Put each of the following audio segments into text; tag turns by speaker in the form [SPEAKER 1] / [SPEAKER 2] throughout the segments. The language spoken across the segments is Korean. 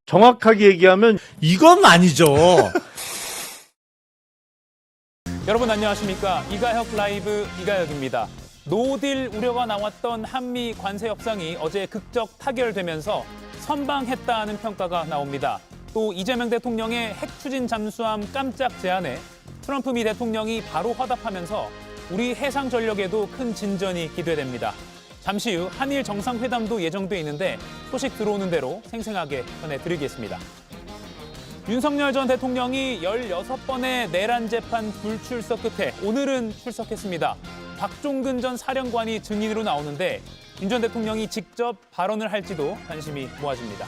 [SPEAKER 1] 정확하게 얘기하면 이건 아니죠.
[SPEAKER 2] 여러분 안녕하십니까? 이가혁 라이브 이가혁입니다. 노딜 우려가 나왔던 한미 관세 협상이 어제 극적 타결되면서 선방했다는 평가가 나옵니다. 또 이재명 대통령의 핵 추진 잠수함 깜짝 제안에 트럼프 미 대통령이 바로 화답하면서 우리 해상 전력에도 큰 진전이 기대됩니다. 잠시 후 한일 정상회담도 예정돼 있는데 소식 들어오는 대로 생생하게 전해드리겠습니다. 윤석열 전 대통령이 16번의 내란 재판 불출석 끝에 오늘은 출석했습니다. 박종근 전 사령관이 증인으로 나오는데 윤 전 대통령이 직접 발언을 할지도 관심이 모아집니다.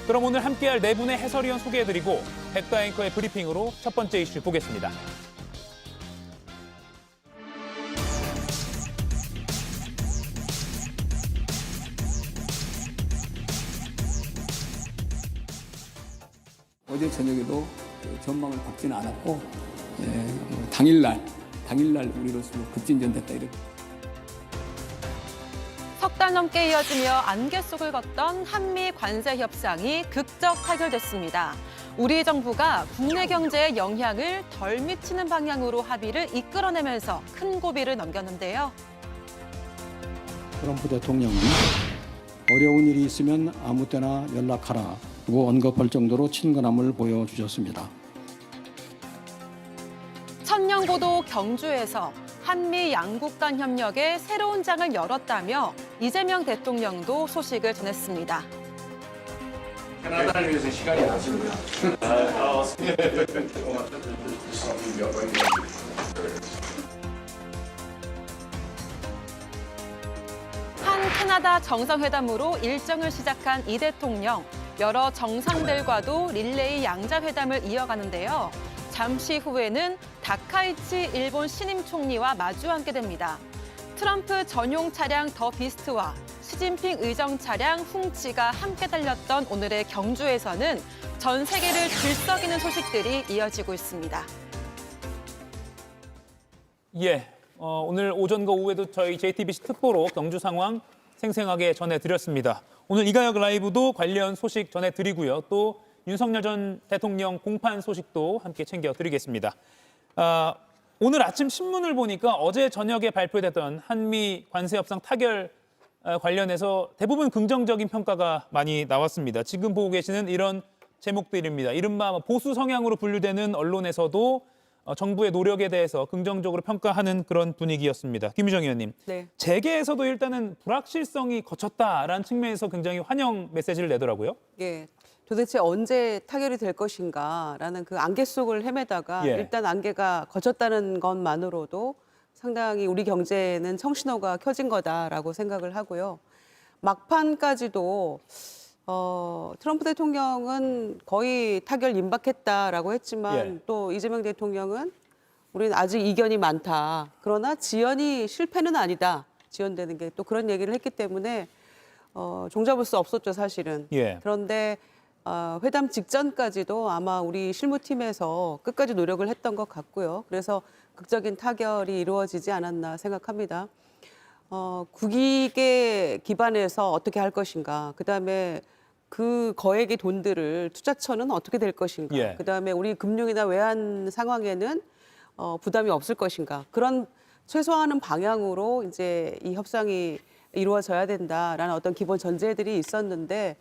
[SPEAKER 2] 그럼 오늘 함께할 네 분의 해설위원 소개해드리고 백다 앵커의 브리핑으로 첫 번째 이슈 보겠습니다.
[SPEAKER 3] 어제 저녁에도 전망을 바뀌지는 않았고 당일날 우리로서 급진전됐다 이렇게.
[SPEAKER 4] 석 달 넘게 이어지며 안개 속을 걷던 한미 관세 협상이 극적 타결됐습니다. 우리 정부가 국내 경제에 영향을 덜 미치는 방향으로 합의를 이끌어내면서 큰 고비를 넘겼는데요.
[SPEAKER 5] 트럼프 대통령은 어려운 일이 있으면 아무 때나 연락하라고 언급할 정도로 친근함을 보여주셨습니다.
[SPEAKER 4] 천년고도 경주에서 한미 양국 간 협력의 새로운 장을 열었다며 이재명 대통령도 소식을 전했습니다.
[SPEAKER 6] 캐나다를 위해서 시간이 났습니다.
[SPEAKER 4] 한 캐나다 정상회담으로 일정을 시작한 이 대통령, 여러 정상들과도 릴레이 양자회담을 이어가는데요. 잠시 후에는 다카이치 일본 신임 총리와 마주 앉게 됩니다. 트럼프 전용 차량 더 비스트와 시진핑 의정 차량 훔치가 함께 달렸던 오늘의 경주에서는 전 세계를 들썩이는 소식들이 이어지고 있습니다.
[SPEAKER 2] 예, 오늘 오전과 오후에도 저희 JTBC 특보로 경주 상황 생생하게 전해드렸습니다. 오늘 이가혁 라이브도 관련 소식 전해드리고요. 또 윤석열 전 대통령 공판 소식도 함께 챙겨드리겠습니다. 오늘 아침 신문을 보니까 어제 저녁에 발표됐던 한미 관세 협상 타결 관련해서 대부분 긍정적인 평가가 많이 나왔습니다. 지금 보고 계시는 이런 제목들입니다. 이른바 보수 성향으로 분류되는 언론에서도 정부의 노력에 대해서 긍정적으로 평가하는 그런 분위기였습니다. 김유정 의원님,
[SPEAKER 4] 네.
[SPEAKER 2] 재계에서도 일단은 불확실성이 거쳤다라는 측면에서 굉장히 환영 메시지를 내더라고요.
[SPEAKER 7] 예, 도대체 언제 타결이 될 것인가라는 그 안개 속을 헤매다가
[SPEAKER 2] 예.
[SPEAKER 7] 일단 안개가 거쳤다는 것만으로도 상당히 우리 경제에는 청신호가 켜진 거다라고 생각을 하고요. 막판까지도 트럼프 대통령은 거의 타결 임박했다라고 했지만
[SPEAKER 2] 예.
[SPEAKER 7] 또 이재명 대통령은 우리는 아직 이견이 많다. 그러나 지연이 실패는 아니다. 지연되는 게 또 그런 얘기를 했기 때문에 종잡을 수 없었죠, 사실은.
[SPEAKER 2] 예.
[SPEAKER 7] 그런데 회담 직전까지도 아마 우리 실무팀에서 끝까지 노력을 했던 것 같고요. 그래서 극적인 타결이 이루어지지 않았나 생각합니다. 국익에 기반해서 어떻게 할 것인가, 그다음에 그 거액의 돈들을 투자처는 어떻게 될 것인가,
[SPEAKER 2] 예.
[SPEAKER 7] 그다음에 우리 금융이나 외환 상황에는 부담이 없을 것인가, 그런 최소화하는 방향으로 이제 이 협상이 이루어져야 된다라는 어떤 기본 전제들이 있었는데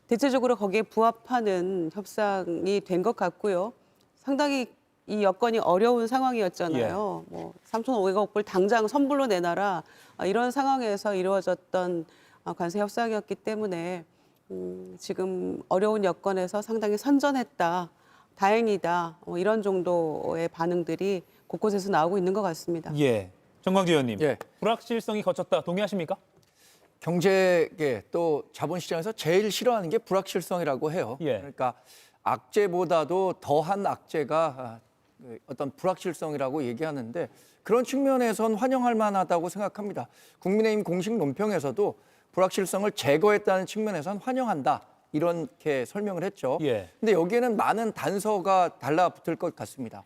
[SPEAKER 7] 대체적으로 거기에 부합하는 협상이 된 것 같고요. 상당히 이 여건이 어려운 상황이었잖아요. 뭐 3,500억 불 당장 선불로 내놔라, 이런 상황에서 이루어졌던 관세 협상이었기 때문에 지금 어려운 여건에서 상당히 선전했다, 다행이다, 이런 정도의 반응들이 곳곳에서 나오고 있는 것 같습니다.
[SPEAKER 2] 예, 정광주 의원님,
[SPEAKER 6] 예.
[SPEAKER 2] 불확실성이 거쳤다 동의하십니까?
[SPEAKER 6] 경제계 또 자본시장에서 제일 싫어하는 게 불확실성이라고 해요.
[SPEAKER 2] 예.
[SPEAKER 6] 그러니까 악재보다도 더한 악재가 어떤 불확실성이라고 얘기하는데 그런 측면에선 환영할 만하다고 생각합니다. 국민의힘 공식 논평에서도 불확실성을 제거했다는 측면에선 환영한다, 이렇게 설명을 했죠.
[SPEAKER 2] 예.
[SPEAKER 6] 근데 여기에는 많은 단서가 달라붙을 것 같습니다.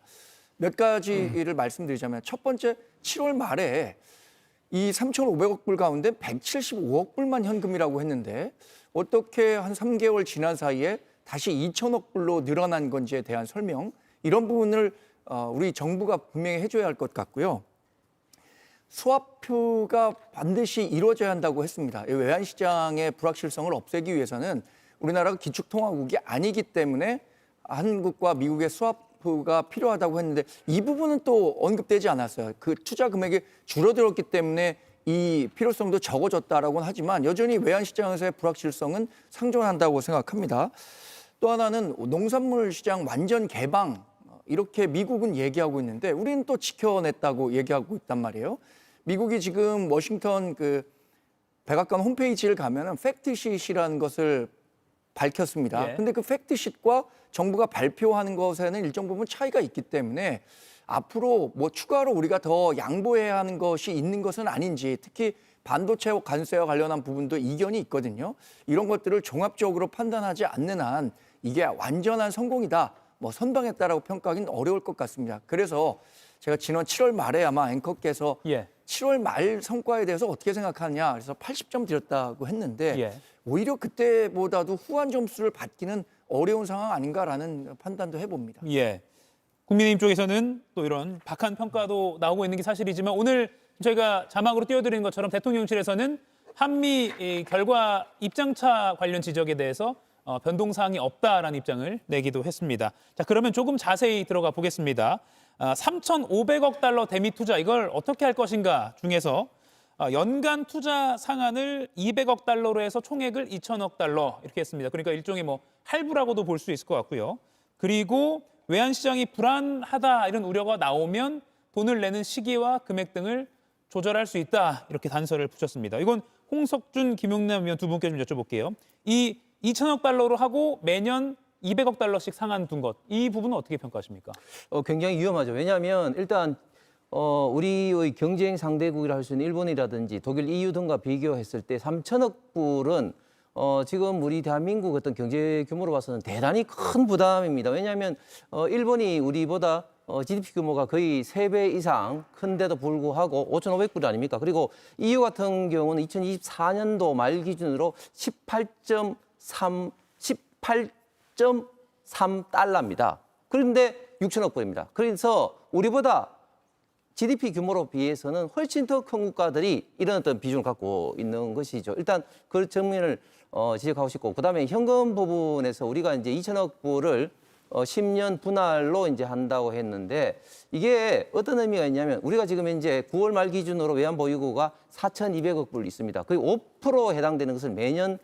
[SPEAKER 6] 몇 가지를 말씀드리자면 첫 번째, 7월 말에 이 3,500억 불 가운데 175억 불만 현금이라고 했는데 어떻게 한 3개월 지난 사이에 다시 2천억 불로 늘어난 건지에 대한 설명, 이런 부분을 우리 정부가 분명히 해줘야 할 것 같고요. 스와프가 반드시 이루어져야 한다고 했습니다. 외환시장의 불확실성을 없애기 위해서는 우리나라가 기축통화국이 아니기 때문에 한국과 미국의 스와프가 필요하다고 했는데 이 부분은 또 언급되지 않았어요. 그 투자 금액이 줄어들었기 때문에 이 필요성도 적어졌다라고는 하지만 여전히 외환시장에서의 불확실성은 상존한다고 생각합니다. 또 하나는 농산물 시장 완전 개방, 이렇게 미국은 얘기하고 있는데 우리는 또 지켜냈다고 얘기하고 있단 말이에요. 미국이 지금 워싱턴 그 백악관 홈페이지를 가면은 팩트시트라는 것을 밝혔습니다.
[SPEAKER 2] 예.
[SPEAKER 6] 근데 그 팩트시트와 정부가 발표하는 것에는 일정 부분 차이가 있기 때문에 앞으로 뭐 추가로 우리가 더 양보해야 하는 것이 있는 것은 아닌지, 특히 반도체 관세와 관련한 부분도 이견이 있거든요. 이런 것들을 종합적으로 판단하지 않는 한 이게 완전한 성공이다, 뭐 선방했다라고 평가하기는 어려울 것 같습니다. 그래서 제가 지난 7월 말에 아마 앵커께서
[SPEAKER 2] 예.
[SPEAKER 6] 7월 말 성과에 대해서 어떻게 생각하느냐, 그래서 80점 드렸다고 했는데
[SPEAKER 2] 예.
[SPEAKER 6] 오히려 그때보다도 후한 점수를 받기는 어려운 상황 아닌가라는 판단도 해봅니다.
[SPEAKER 2] 예. 국민의힘 쪽에서는 또 이런 박한 평가도 나오고 있는 게 사실이지만 오늘 저희가 자막으로 띄워드리는 것처럼 대통령실에서는 한미 이 결과 입장차 관련 지적에 대해서 변동사항이 없다라는 입장을 내기도 했습니다. 자, 그러면 조금 자세히 들어가 보겠습니다. 3,500억 달러 대미 투자, 이걸 어떻게 할 것인가 중에서 연간 투자 상한을 200억 달러로 해서 총액을 2천억 달러 이렇게 했습니다. 그러니까 일종의 뭐 할부라고도 볼 수 있을 것 같고요. 그리고 외환시장이 불안하다 이런 우려가 나오면 돈을 내는 시기와 금액 등을 조절할 수 있다, 이렇게 단서를 붙였습니다. 이건 홍석준, 김용남 위원 두 분께 좀 여쭤볼게요. 이 2천억 달러로 하고 매년 200억 달러씩 상한 둔 것, 이 부분은 어떻게 평가하십니까?
[SPEAKER 8] 굉장히 위험하죠. 왜냐하면 일단 우리의 경쟁 상대국이라 할 수 있는 일본이라든지 독일, EU 등과 비교했을 때 3천억 불은 지금 우리 대한민국 어떤 경제 규모로 봐서는 대단히 큰 부담입니다. 왜냐하면 일본이 우리보다 GDP 규모가 거의 3배 이상 큰데도 불구하고 5,500불 아닙니까? 그리고 EU 같은 경우는 2024년도 말 기준으로 18.3달러입니다. 그런데 6천억 불입니다. 그래서 우리보다 GDP 규모로 비해서는 훨씬 더 큰 국가들이 이런 어떤 비중을 갖고 있는 것이죠. 일단 그 측면을 지적하고 싶고, 그다음에 현금 부분에서 우리가 이제 2천억 불을 10년 분할로 이제 한다고 했는데 이게 어떤 의미가 있냐면 우리가 지금 이제 9월 말 기준으로 외환 보유고가 4,200억 불 있습니다. 거의 5% 해당되는 것을 매년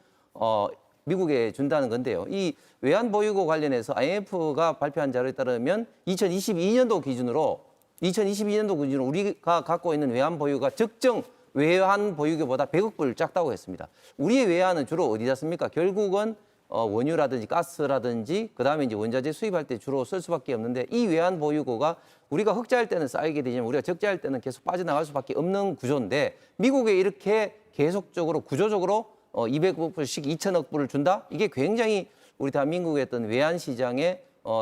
[SPEAKER 8] 미국에 준다는 건데요. 이 외환 보유고 관련해서 IMF가 발표한 자료에 따르면 2022년도 기준으로 우리가 갖고 있는 외환 보유가 적정 외환 보유고보다 100억 불 작다고 했습니다. 우리의 외환은 주로 어디다 씁니까? 결국은 원유라든지 가스라든지 그다음에 이제 원자재 수입할 때 주로 쓸 수밖에 없는데, 이 외환 보유고가 우리가 흑자할 때는 쌓이게 되지만 우리가 적자할 때는 계속 빠져나갈 수밖에 없는 구조인데, 미국에 이렇게 계속적으로 구조적으로 200억 불씩 2천억 불을 준다? 이게 굉장히 우리 대한민국의 어떤 외환 시장에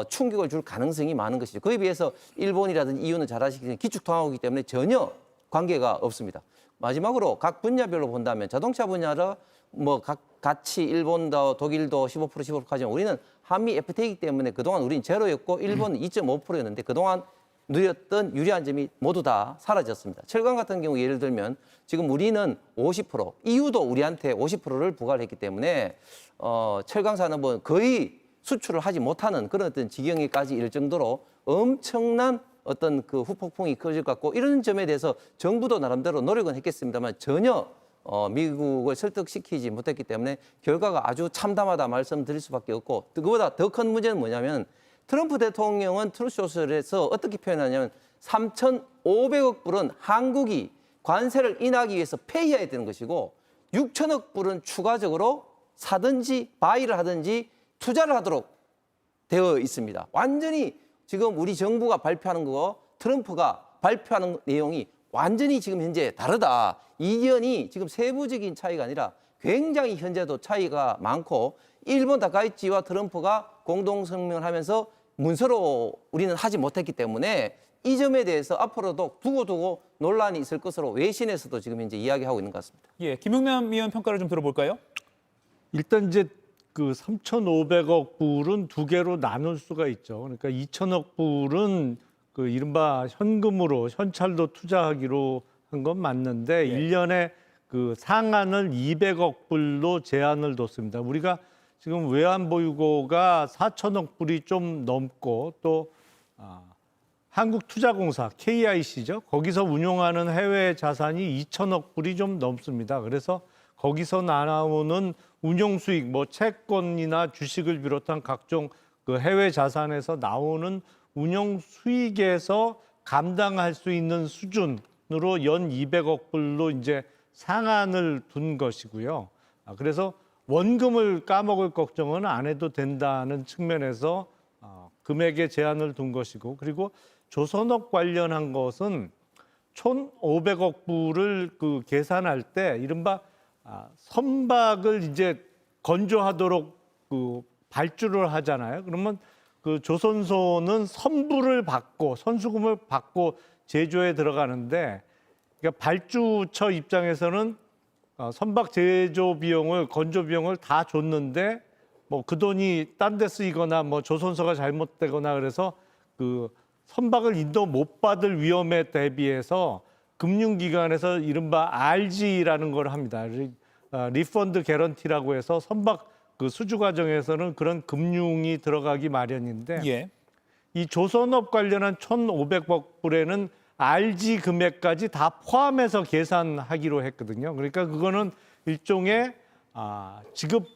[SPEAKER 8] 충격을 줄 가능성이 많은 것이죠. 그에 비해서 일본이라든지 EU는 잘 아시겠지만 기축통화국이기 때문에 전혀 관계가 없습니다. 마지막으로 각 분야별로 본다면 자동차 분야라 뭐 같이 일본도 독일도 15% 하지만 우리는 한미 FTA이기 때문에 그동안 우리는 제로였고 일본은 2.5%였는데 그동안 누렸던 유리한 점이 모두 다 사라졌습니다. 철강 같은 경우 예를 들면 지금 우리는 50%, EU도 우리한테 50%를 부과를 했기 때문에 철강 산업은 거의 수출을 하지 못하는 그런 어떤 지경에까지 이를 정도로 엄청난 어떤 그 후폭풍이 커질 것 같고, 이런 점에 대해서 정부도 나름대로 노력은 했겠습니다만 전혀 미국을 설득시키지 못했기 때문에 결과가 아주 참담하다 말씀드릴 수밖에 없고, 그보다 더 큰 문제는 뭐냐면 트럼프 대통령은 트루소셜에서 어떻게 표현하냐면 3,500억 불은 한국이 관세를 인하기 위해서 폐기해야 되는 것이고 6천억 불은 추가적으로 사든지 바이를 하든지 투자를 하도록 되어 있습니다. 완전히 지금 우리 정부가 발표하는 거 트럼프가 발표하는 내용이 완전히 지금 현재 다르다. 이견이 지금 세부적인 차이가 아니라 굉장히 현재도 차이가 많고, 일본 다카이치와 트럼프가 공동성명을 하면서 문서로 우리는 하지 못했기 때문에 이 점에 대해서 앞으로도 두고두고 논란이 있을 것으로 외신에서도 지금 현재 이야기하고 있는 것 같습니다.
[SPEAKER 2] 예, 김용남 위원 평가를 좀 들어볼까요?
[SPEAKER 1] 일단 이제 그 3,500억 불은 두 개로 나눌 수가 있죠. 그러니까 2,000억 불은 그 이른바 현금으로 현찰로 투자하기로 한 건 맞는데
[SPEAKER 2] 예.
[SPEAKER 1] 1년에 그 상한을 200억 불로 제한을 뒀습니다. 우리가 지금 외환 보유고가 4천억 불이 좀 넘고 또 한국투자공사 KIC죠. 거기서 운용하는 해외 자산이 2천억 불이 좀 넘습니다. 그래서 거기서 나오는 운용 수익, 뭐 채권이나 주식을 비롯한 각종 그 해외 자산에서 나오는 운용 수익에서 감당할 수 있는 수준으로 연 200억 불로 이제 상한을 둔 것이고요. 그래서 원금을 까먹을 걱정은 안 해도 된다는 측면에서 금액에 제한을 둔 것이고, 그리고 조선업 관련한 것은 1,500억 불을 그 계산할 때 이른바 선박을 이제 건조하도록 그 발주를 하잖아요. 그러면 그 조선소는 선부를 받고 선수금을 받고 제조에 들어가는데, 그러니까 발주처 입장에서는 선박 제조 비용을 건조 비용을 다 줬는데 뭐 그 돈이 딴 데 쓰이거나 뭐 조선소가 잘못되거나 그래서 그 선박을 인도 못 받을 위험에 대비해서 금융기관에서 이른바 RG라는 걸 합니다. 리펀드 개런티라고 해서 선박 그 수주 과정에서는 그런 금융이 들어가기 마련인데
[SPEAKER 2] 예.
[SPEAKER 1] 이 조선업 관련한 1,500억 불에는 RG 금액까지 다 포함해서 계산하기로 했거든요. 그러니까 그거는 일종의 지급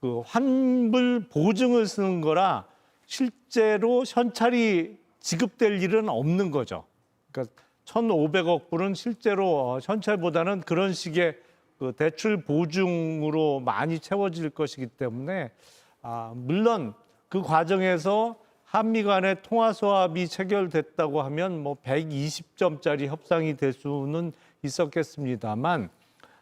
[SPEAKER 1] 그 환불 보증을 쓰는 거라 실제로 현찰이 지급될 일은 없는 거죠. 그러니까 1,500억 불은 실제로 현찰보다는 그런 식의 그 대출 보증으로 많이 채워질 것이기 때문에 물론 그 과정에서 한미 간의 통화 수합이 체결됐다고 하면 뭐 120점짜리 협상이 될 수는 있었겠습니다만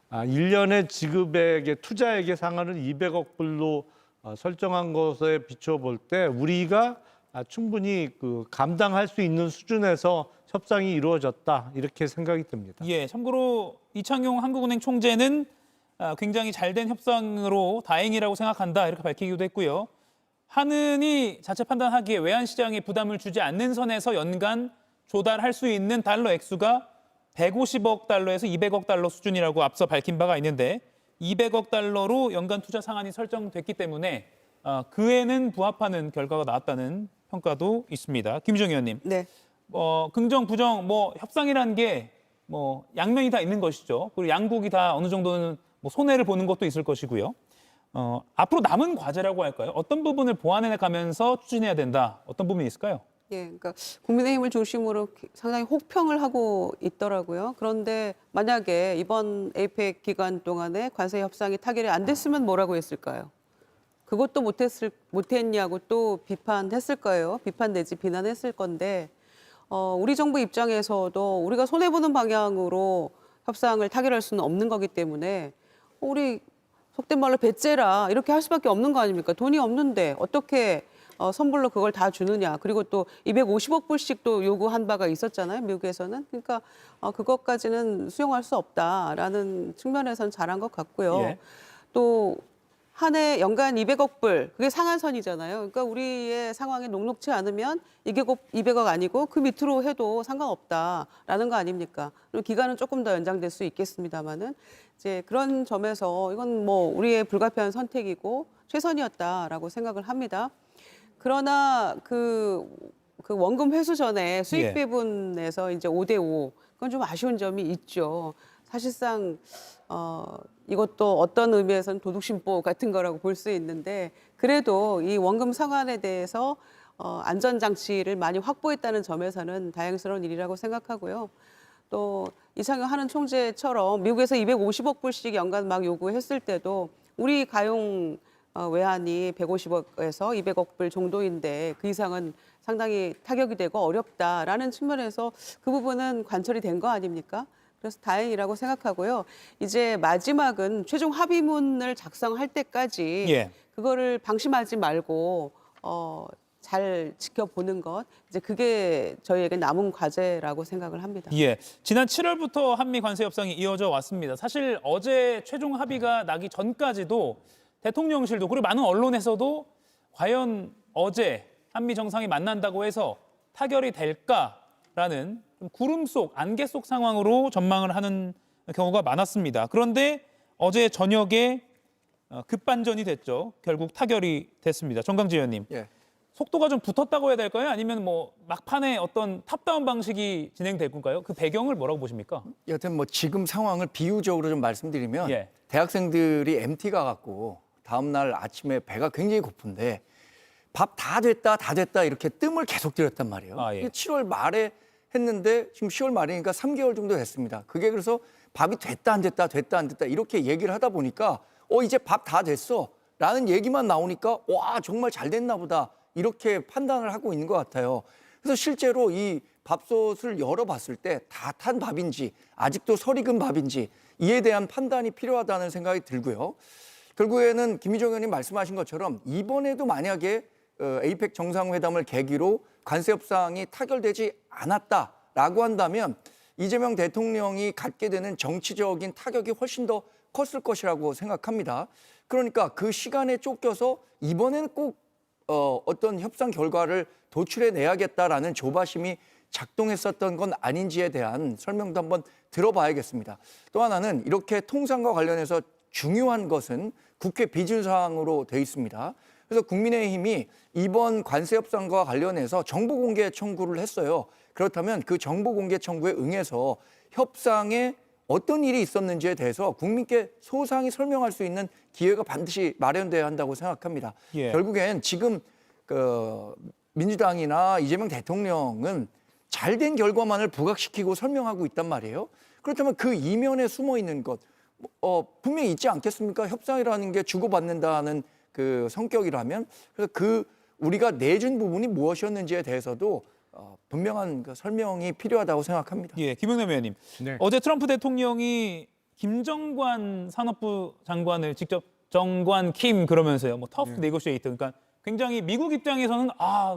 [SPEAKER 1] 1년의 지급액의 투자액의 상한을 200억 불로 설정한 것에 비춰 볼 때 우리가 충분히 그 감당할 수 있는 수준에서 협상이 이루어졌다 이렇게 생각이 듭니다.
[SPEAKER 2] 예, 참고로 이창용 한국은행 총재는 굉장히 잘된 협상으로 다행이라고 생각한다 이렇게 밝히기도 했고요. 한은이 자체 판단하기에 외환시장에 부담을 주지 않는 선에서 연간 조달할 수 있는 달러 액수가 150억 달러에서 200억 달러 수준이라고 앞서 밝힌 바가 있는데 200억 달러로 연간 투자 상한이 설정됐기 때문에 그에는 부합하는 결과가 나왔다는 평가도 있습니다. 김희정 의원님.
[SPEAKER 7] 네.
[SPEAKER 2] 긍정, 부정, 뭐 협상이라는 게 뭐 양면이 다 있는 것이죠. 그리고 양국이 다 어느 정도는 뭐 손해를 보는 것도 있을 것이고요. 앞으로 남은 과제라고 할까요? 어떤 부분을 보완해 가면서 추진해야 된다. 어떤 부분이 있을까요?
[SPEAKER 7] 예, 그러니까 국민의힘을 중심으로 상당히 혹평을 하고 있더라고요. 그런데 만약에 이번 에이펙 기간 동안에 관세 협상이 타결이 안 됐으면 뭐라고 했을까요? 그것도 못했냐고 또 비판했을 거예요. 비판 내지 비난했을 건데 우리 정부 입장에서도 우리가 손해보는 방향으로 협상을 타결할 수는 없는 거기 때문에 우리 속된 말로 배째라 이렇게 할 수밖에 없는 거 아닙니까? 돈이 없는데 어떻게 선불로 그걸 다 주느냐. 그리고 또 250억 불씩 또 요구한 바가 있었잖아요. 미국에서는. 그러니까 그것까지는 수용할 수 없다라는 측면에서는 잘한 것 같고요.
[SPEAKER 2] 예.
[SPEAKER 7] 또 한 해 연간 200억 불, 그게 상한선이잖아요. 그러니까 우리의 상황이 녹록치 않으면 200억 아니고 그 밑으로 해도 상관없다라는 거 아닙니까? 그리고 기간은 조금 더 연장될 수 있겠습니다만은 이제 그런 점에서 이건 뭐 우리의 불가피한 선택이고 최선이었다라고 생각을 합니다. 그러나 그 원금 회수 전에 수익
[SPEAKER 2] 예.
[SPEAKER 7] 배분에서 이제 5대5 그건 좀 아쉬운 점이 있죠. 사실상 이것도 어떤 의미에서는 도둑심보 같은 거라고 볼 수 있는데 그래도 이 원금 상환에 대해서 안전장치를 많이 확보했다는 점에서는 다행스러운 일이라고 생각하고요. 또 이창용 한은 총재처럼 미국에서 250억 불씩 연간 막 요구했을 때도 우리 가용 외환이 150억에서 200억 불 정도인데 그 이상은 상당히 타격이 되고 어렵다라는 측면에서 그 부분은 관철이 된 거 아닙니까? 그래서 다행이라고 생각하고요. 이제 마지막은 최종 합의문을 작성할 때까지
[SPEAKER 2] 예.
[SPEAKER 7] 그거를 방심하지 말고 잘 지켜보는 것, 이제 그게 저희에게 남은 과제라고 생각을 합니다.
[SPEAKER 2] 예, 지난 7월부터 한미 관세 협상이 이어져 왔습니다. 사실 어제 최종 합의가 나기 전까지도 대통령실도 그리고 많은 언론에서도 과연 어제 한미 정상이 만난다고 해서 타결이 될까라는 좀 구름 속, 안개 속 상황으로 전망을 하는 경우가 많았습니다. 그런데 어제 저녁에 급반전이 됐죠. 결국 타결이 됐습니다. 정강지 의원님.
[SPEAKER 6] 예.
[SPEAKER 2] 속도가 좀 붙었다고 해야 될까요? 아니면 뭐 막판에 어떤 탑다운 방식이 진행될 건가요? 그 배경을 뭐라고 보십니까?
[SPEAKER 6] 여튼 뭐 지금 상황을 비유적으로 좀 말씀드리면
[SPEAKER 2] 예.
[SPEAKER 6] 대학생들이 MT가 갖고 다음 날 아침에 배가 굉장히 고픈데 밥 다 됐다 이렇게 뜸을 계속 들였단 말이에요.
[SPEAKER 2] 아, 예.
[SPEAKER 6] 7월 말에 했는데 지금 10월 말이니까 3개월 정도 됐습니다. 그게 그래서 밥이 됐다 안 됐다 이렇게 얘기를 하다 보니까 이제 밥 다 됐어 라는 얘기만 나오니까 와 정말 잘 됐나 보다 이렇게 판단을 하고 있는 것 같아요. 그래서 실제로 이 밥솥을 열어봤을 때 다 탄 밥인지 아직도 설익은 밥인지 이에 대한 판단이 필요하다는 생각이 들고요. 결국에는 김희정 의원님 말씀하신 것처럼 이번에도 만약에 에이펙 정상회담을 계기로 관세 협상이 타결되지 않았다라고 한다면 이재명 대통령이 갖게 되는 정치적인 타격이 훨씬 더 컸을 것이라고 생각합니다. 그러니까 그 시간에 쫓겨서 이번에는 꼭 어떤 협상 결과를 도출해 내야겠다라는 조바심이 작동했었던 건 아닌지에 대한 설명도 한번 들어봐야겠습니다. 또 하나는 이렇게 통상과 관련해서 중요한 것은 국회 비준사항으로 돼 있습니다. 그래서 국민의힘이 이번 관세 협상과 관련해서 정보 공개 청구를 했어요. 그렇다면 그 정보 공개 청구에 응해서 협상에 어떤 일이 있었는지에 대해서 국민께 소상히 설명할 수 있는 기회가 반드시 마련돼야 한다고 생각합니다.
[SPEAKER 2] 예.
[SPEAKER 6] 결국엔 지금 민주당이나 이재명 대통령은 잘된 결과만을 부각시키고 설명하고 있단 말이에요. 그렇다면 그 이면에 숨어 있는 것 분명히 있지 않겠습니까? 협상이라는 게 주고받는다는 그 성격이라면 그래서 우리가 내준 부분이 무엇이었는지에 대해서도 분명한 그 설명이 필요하다고 생각합니다.
[SPEAKER 2] 예, 김영남 의원님.
[SPEAKER 1] 네.
[SPEAKER 2] 어제 트럼프 대통령이 김정관 산업부 장관을 직접 정관 킴 그러면서요. 뭐 터프 네고시에이터. 그러니까 굉장히 미국 입장에서는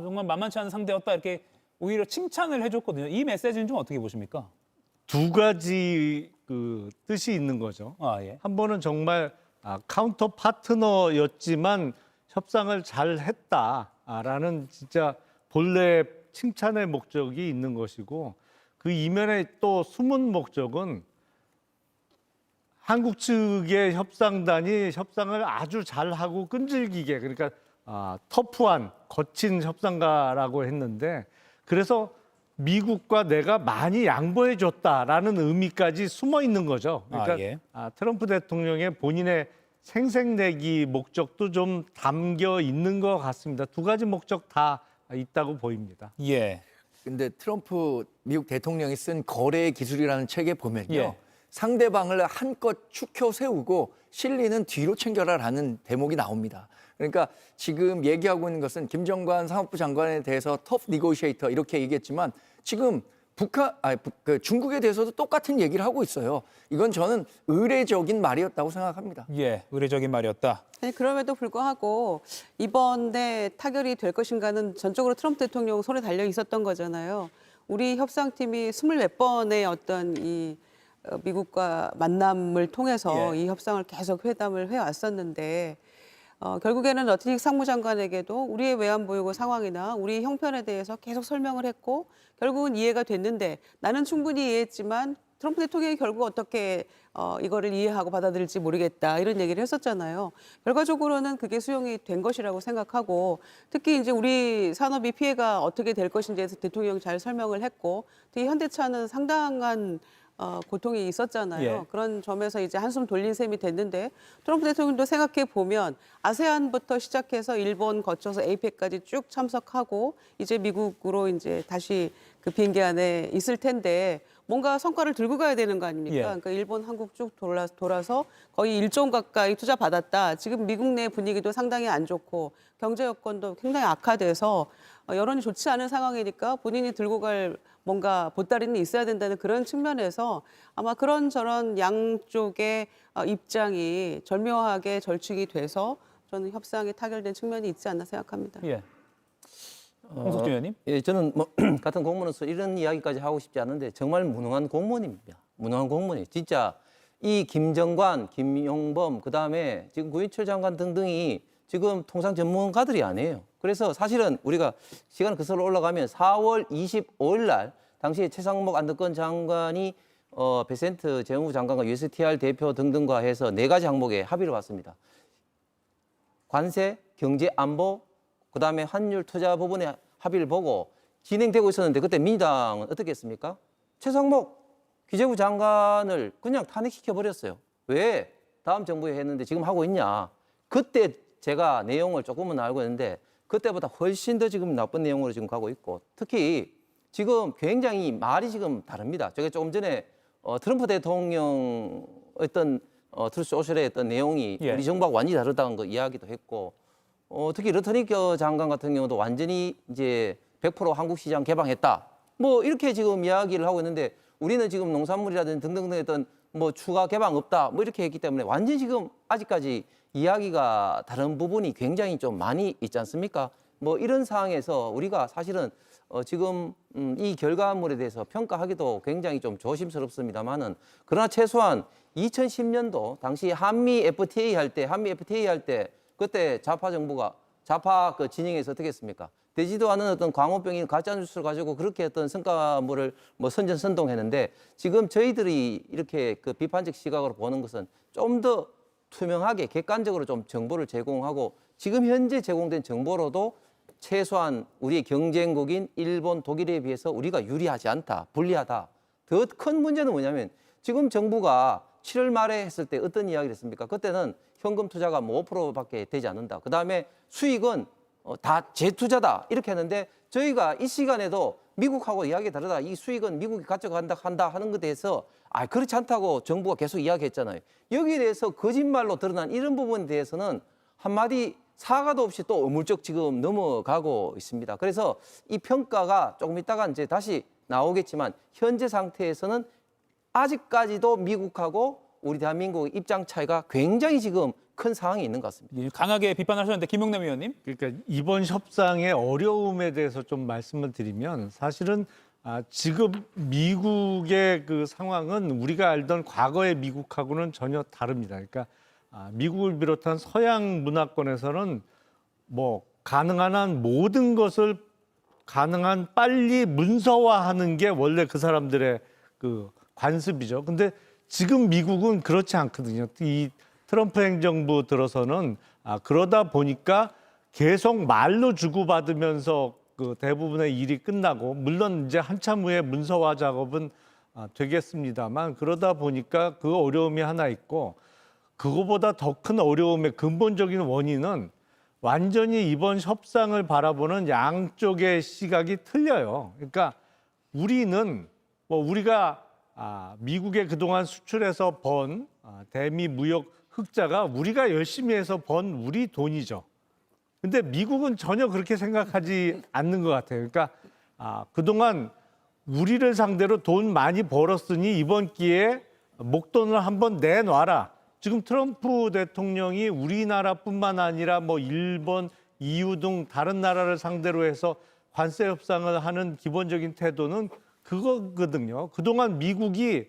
[SPEAKER 2] 정말 만만치 않은 상대였다 이렇게 오히려 칭찬을 해줬거든요. 이 메시지는 좀 어떻게 보십니까?
[SPEAKER 1] 두 가지 그 뜻이 있는 거죠.
[SPEAKER 2] 예.
[SPEAKER 1] 한 번은 정말 카운터 파트너였지만 협상을 잘 했다라는 진짜 본래 칭찬의 목적이 있는 것이고 그 이면에 또 숨은 목적은 한국 측의 협상단이 협상을 아주 잘하고 끈질기게 그러니까 터프한 거친 협상가라고 했는데 그래서 미국과 내가 많이 양보해 줬다라는 의미까지 숨어 있는 거죠. 그러니까
[SPEAKER 2] 예.
[SPEAKER 1] 트럼프 대통령의 본인의 생색내기 목적도 좀 담겨 있는 것 같습니다. 두 가지 목적 다 있다고 보입니다.
[SPEAKER 2] 예.
[SPEAKER 6] 근데 트럼프 미국 대통령이 쓴 거래의 기술이라는 책에 보면요.
[SPEAKER 2] 예.
[SPEAKER 6] 상대방을 한껏 축혀 세우고 실리는 뒤로 챙겨라라는 대목이 나옵니다. 그러니까 지금 얘기하고 있는 것은 김정관 사업부 장관에 대해서 터프 니고시에이터 이렇게 얘기했지만 지금 중국에 대해서도 똑같은 얘기를 하고 있어요. 이건 저는 의례적인 말이었다고 생각합니다.
[SPEAKER 2] 예, 의례적인 말이었다.
[SPEAKER 7] 아니, 그럼에도 불구하고 이번에 타결이 될 것인가는 전적으로 트럼프 대통령 손에 달려 있었던 거잖아요. 우리 협상팀이 20몇 번의 어떤 이 미국과 만남을 통해서
[SPEAKER 2] 예.
[SPEAKER 7] 이 협상을 계속 회담을 해왔었는데 결국에는 러트닉 상무장관에게도 우리의 외환보유고 상황이나 우리 형편에 대해서 계속 설명을 했고 결국은 이해가 됐는데 나는 충분히 이해했지만 트럼프 대통령이 결국 어떻게 이거를 이해하고 받아들일지 모르겠다 이런 얘기를 했었잖아요. 결과적으로는 그게 수용이 된 것이라고 생각하고 특히 이제 우리 산업이 피해가 어떻게 될 것인지에 대해서 대통령이 잘 설명을 했고 특히 현대차는 상당한 고통이 있었잖아요.
[SPEAKER 2] 예.
[SPEAKER 7] 그런 점에서 이제 한숨 돌린 셈이 됐는데 트럼프 대통령도 생각해 보면 아세안부터 시작해서 일본 거쳐서 에이펙까지 쭉 참석하고 이제 미국으로 이제 다시 그 비행기 안에 있을 텐데 뭔가 성과를 들고 가야 되는 거 아닙니까?
[SPEAKER 2] 예.
[SPEAKER 7] 그러니까 일본, 한국 쭉 돌아서 거의 1조 원 가까이 투자 받았다. 지금 미국 내 분위기도 상당히 안 좋고 경제 여건도 굉장히 악화돼서 여론이 좋지 않은 상황이니까 본인이 들고 갈 뭔가 보따리는 있어야 된다는 그런 측면에서 아마 그런저런 양쪽의 입장이 절묘하게 절충이 돼서 저는 협상이 타결된 측면이 있지 않나 생각합니다.
[SPEAKER 2] 예. 홍석준 의원님.
[SPEAKER 8] 예, 저는 뭐 같은 공무원으로서 이런 이야기까지 하고 싶지 않은데 정말 무능한 공무원입니다. 무능한 공무원이 진짜 이 김정관, 김용범, 그다음에 지금 구인철 장관 등등이 지금 통상 전문가들이 아니에요. 그래서 사실은 우리가 시간 거슬러 올라가면 4월 25일 날 당시에 최상목 안덕건 장관이 베센트 재무부 장관과 USTR 대표 등등과 해서 4가지 항목에 합의를 봤습니다. 관세, 경제, 안보, 그다음에 환율 투자 부분에 합의를 보고 진행되고 있었는데 그때 민주당은 어떻게 했습니까? 최상목 기재부 장관을 그냥 탄핵시켜 버렸어요. 왜 다음 정부에 했는데 지금 하고 있냐? 그때 제가 내용을 조금은 알고 있는데 그때보다 훨씬 더 지금 나쁜 내용으로 지금 가고 있고 특히 지금 굉장히 말이 지금 다릅니다. 제가 조금 전에 트럼프 대통령 어떤 트루스 소셜의 어떤 내용이
[SPEAKER 2] 예.
[SPEAKER 8] 우리 정부하고 완전히 다르다는 거 이야기도 했고 특히 러터니겨 장관 같은 경우도 완전히 이제 100% 한국 시장 개방했다. 뭐 이렇게 지금 이야기를 하고 있는데 우리는 지금 농산물이라든지 등등등 어떤 뭐 추가 개방 없다. 뭐 이렇게 했기 때문에 완전히 지금 아직까지 이야기가 다른 부분이 굉장히 좀 많이 있지 않습니까? 뭐 이런 상황에서 우리가 사실은 지금 이 결과물에 대해서 평가하기도 굉장히 좀 조심스럽습니다만은 그러나 최소한 2010년도 당시 한미 FTA 할 때 그때 좌파 정부가 좌파 그 진영에서 어떻게 했습니까? 되지도 않은 어떤 광우병인 가짜 뉴스를 가지고 그렇게 어떤 성과물을 뭐 선전선동했는데 지금 저희들이 이렇게 그 비판적 시각으로 보는 것은 좀 더 투명하게 객관적으로 좀 정보를 제공하고 지금 현재 제공된 정보로도 최소한 우리의 경쟁국인 일본, 독일에 비해서 우리가 유리하지 않다, 불리하다. 더 큰 문제는 뭐냐면 지금 정부가 7월 말에 했을 때 어떤 이야기를 했습니까? 그때는 현금 투자가 뭐 5%밖에 되지 않는다. 그다음에 수익은 다 재투자다. 이렇게 했는데 저희가 이 시간에도 미국하고 이야기 다르다. 이 수익은 미국이 가져간다 한다 하는 것에 대해서 그렇지 않다고 정부가 계속 이야기했잖아요. 여기에 대해서 거짓말로 드러난 이런 부분에 대해서는 한마디 사과도 없이 또 어물쩍 지금 넘어가고 있습니다. 그래서 이 평가가 조금 있다가 이제 다시 나오겠지만 현재 상태에서는 아직까지도 미국하고 우리 대한민국의 입장 차이가 굉장히 지금 큰 상황이 있는 것 같습니다.
[SPEAKER 2] 강하게 비판하셨는데 김용남 의원님.
[SPEAKER 1] 그러니까 이번 협상의 어려움에 대해서 좀 말씀을 드리면 사실은 지금 미국의 그 상황은 우리가 알던 과거의 미국하고는 전혀 다릅니다. 그러니까 미국을 비롯한 서양 문화권에서는 뭐 가능한 한 모든 것을 가능한 빨리 문서화하는 게 원래 그 사람들의 그 관습이죠. 근데 지금 미국은 그렇지 않거든요. 이 트럼프 행정부 들어서는 그러다 보니까 계속 말로 주고받으면서 그 대부분의 일이 끝나고 물론 이제 한참 후에 문서화 작업은 되겠습니다만 그러다 보니까 그 어려움이 하나 있고 그거보다 더 큰 어려움의 근본적인 원인은 완전히 이번 협상을 바라보는 양쪽의 시각이 틀려요. 그러니까 우리는 우리가 미국에 그동안 수출해서 번 대미 무역 흑자가 우리가 열심히 해서 번 우리 돈이죠. 근데 미국은 전혀 그렇게 생각하지 않는 것 같아요. 그러니까 그동안 우리를 상대로 돈 많이 벌었으니 이번 기회에 목돈을 한번 내놔라. 지금 트럼프 대통령이 우리나라뿐만 아니라 뭐 일본, EU 등 다른 나라를 상대로 해서 관세 협상을 하는 기본적인 태도는 그거거든요. 그동안 미국이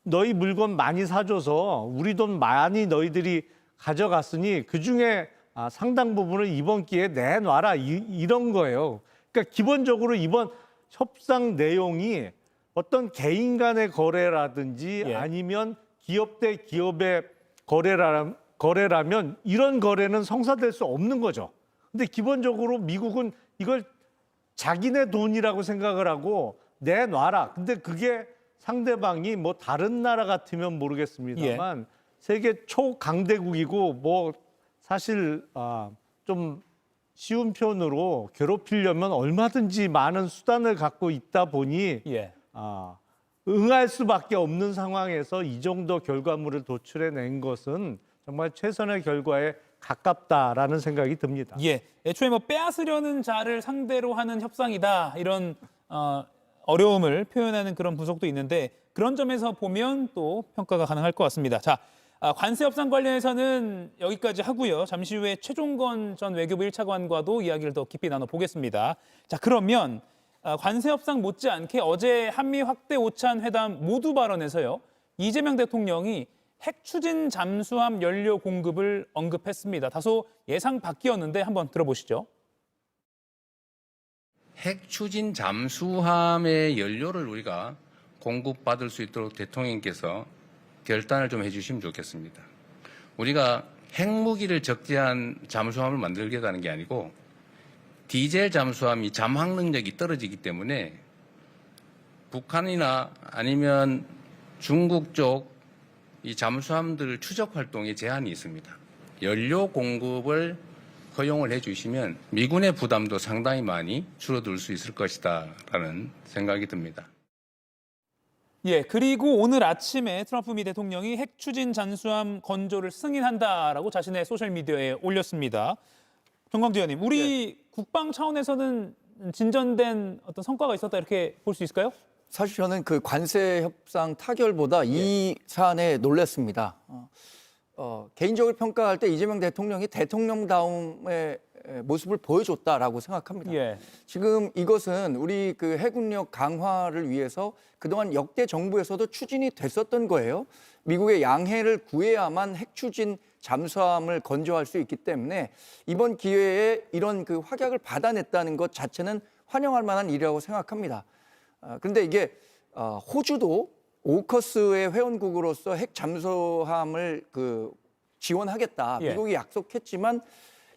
[SPEAKER 1] 너희 물건 많이 사줘서 우리 돈 많이 너희들이 가져갔으니 그중에 상당 부분을 이번 기회에 내놔라 이런 거예요. 그러니까 기본적으로 이번 협상 내용이 어떤 개인 간의 거래라든지 아니면 기업 대 기업의 거래라면 이런 거래는 성사될 수 없는 거죠. 근데 기본적으로 미국은 이걸 자기네 돈이라고 생각을 하고 내놔라. 근데 그게 상대방이 뭐 다른 나라 같으면 모르겠습니다만 세계 초강대국이고 뭐 사실 좀 쉬운 표현으로 괴롭히려면 얼마든지 많은 수단을 갖고 있다 보니 응할 수밖에 없는 상황에서 이 정도 결과물을 도출해낸 것은 정말 최선의 결과에 가깝다라는 생각이 듭니다.
[SPEAKER 2] 애초에 뭐 빼앗으려는 자를 상대로 하는 협상이다 이런 어려움을 표현하는 그런 분석도 있는데 그런 점에서 보면 또 평가가 가능할 것 같습니다. 자, 관세 협상 관련해서는 여기까지 하고요. 잠시 후에 최종건 전 외교부 1차관과도 이야기를 더 깊이 나눠보겠습니다. 자, 그러면 관세 협상 못지않게 어제 한미 확대 오찬 회담 모두 발언에서요. 이재명 대통령이 핵 추진 잠수함 연료 공급을 언급했습니다. 다소 예상 밖이었는데 한번 들어보시죠.
[SPEAKER 9] 핵 추진 잠수함의 연료를 우리가 공급받을 수 있도록 대통령께서 결단을 좀 해주시면 좋겠습니다. 우리가 핵무기를 적재한 잠수함을 만들겠다는 게 아니고 디젤 잠수함이 잠항 능력이 떨어지기 때문에 북한이나 아니면 중국 쪽 이 잠수함들 추적 활동에 제한이 있습니다. 연료 공급을 허용을 해주시면 미군의 부담도 상당히 많이 줄어들 수 있을 것이다라는 생각이 듭니다.
[SPEAKER 2] 예, 그리고 오늘 아침에 트럼프 미 대통령이 핵 추진 잠수함 건조를 승인한다라고 자신의 소셜미디어에 올렸습니다. 정광재 의원님, 우리 국방 차원에서는 진전된 어떤 성과가 있었다 이렇게 볼 수 있을까요?
[SPEAKER 6] 사실 저는 그 관세 협상 타결보다 이 사안에 놀랐습니다. 개인적으로 평가할 때 이재명 대통령이 대통령다움의 모습을 보여줬다라고 생각합니다.
[SPEAKER 2] 예.
[SPEAKER 6] 지금 이것은 우리 그 해군력 강화를 위해서 그동안 역대 정부에서도 추진이 됐었던 거예요. 미국의 양해를 구해야만 핵 추진 잠수함을 건조할 수 있기 때문에 이번 기회에 이런 그 확약을 받아냈다는 것 자체는 환영할 만한 일이라고 생각합니다. 그런데 이게 호주도 오커스의 회원국으로서 핵 잠수함을 그 지원하겠다.
[SPEAKER 2] 예.
[SPEAKER 6] 미국이 약속했지만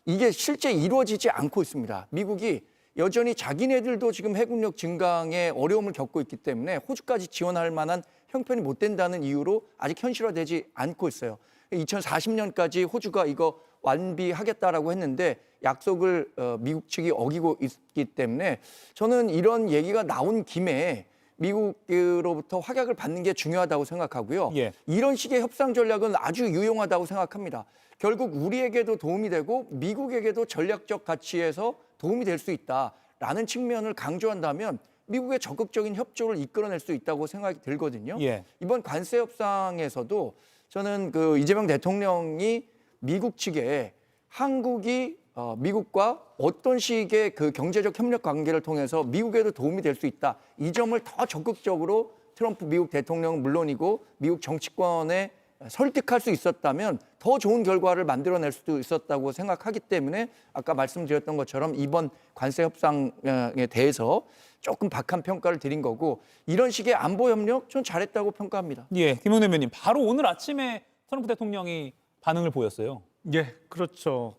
[SPEAKER 6] 이게 실제 이루어지지 않고 있습니다. 미국이 여전히 자기네들도 지금 해군력 증강에 어려움을 겪고 있기 때문에 호주까지 지원할 만한 형편이 못 된다는 이유로 아직 현실화되지 않고 있어요. 2040년까지 호주가 이거 완비하겠다라고 했는데 약속을 미국 측이 어기고 있기 때문에 저는 이런 얘기가 나온 김에 미국으로부터 확약을 받는 게 중요하다고 생각하고요.
[SPEAKER 2] 예.
[SPEAKER 6] 이런 식의 협상 전략은 아주 유용하다고 생각합니다. 결국 우리에게도 도움이 되고 미국에게도 전략적 가치에서 도움이 될 수 있다라는 측면을 강조한다면 미국의 적극적인 협조를 이끌어낼 수 있다고 생각이 들거든요.
[SPEAKER 2] 예.
[SPEAKER 6] 이번 관세 협상에서도 저는 그 이재명 대통령이 미국 측에 한국이 미국과 어떤 식의 그 경제적 협력 관계를 통해서 미국에도 도움이 될 수 있다. 이 점을 더 적극적으로 트럼프 미국 대통령은 물론이고 미국 정치권에 설득할 수 있었다면 더 좋은 결과를 만들어낼 수도 있었다고 생각하기 때문에 아까 말씀드렸던 것처럼 이번 관세 협상에 대해서 조금 박한 평가를 드린 거고 이런 식의 안보 협력 전 잘했다고 평가합니다.
[SPEAKER 2] 예, 김용남 의원님, 바로 오늘 아침에 트럼프 대통령이 반응을 보였어요.
[SPEAKER 1] 예, 그렇죠.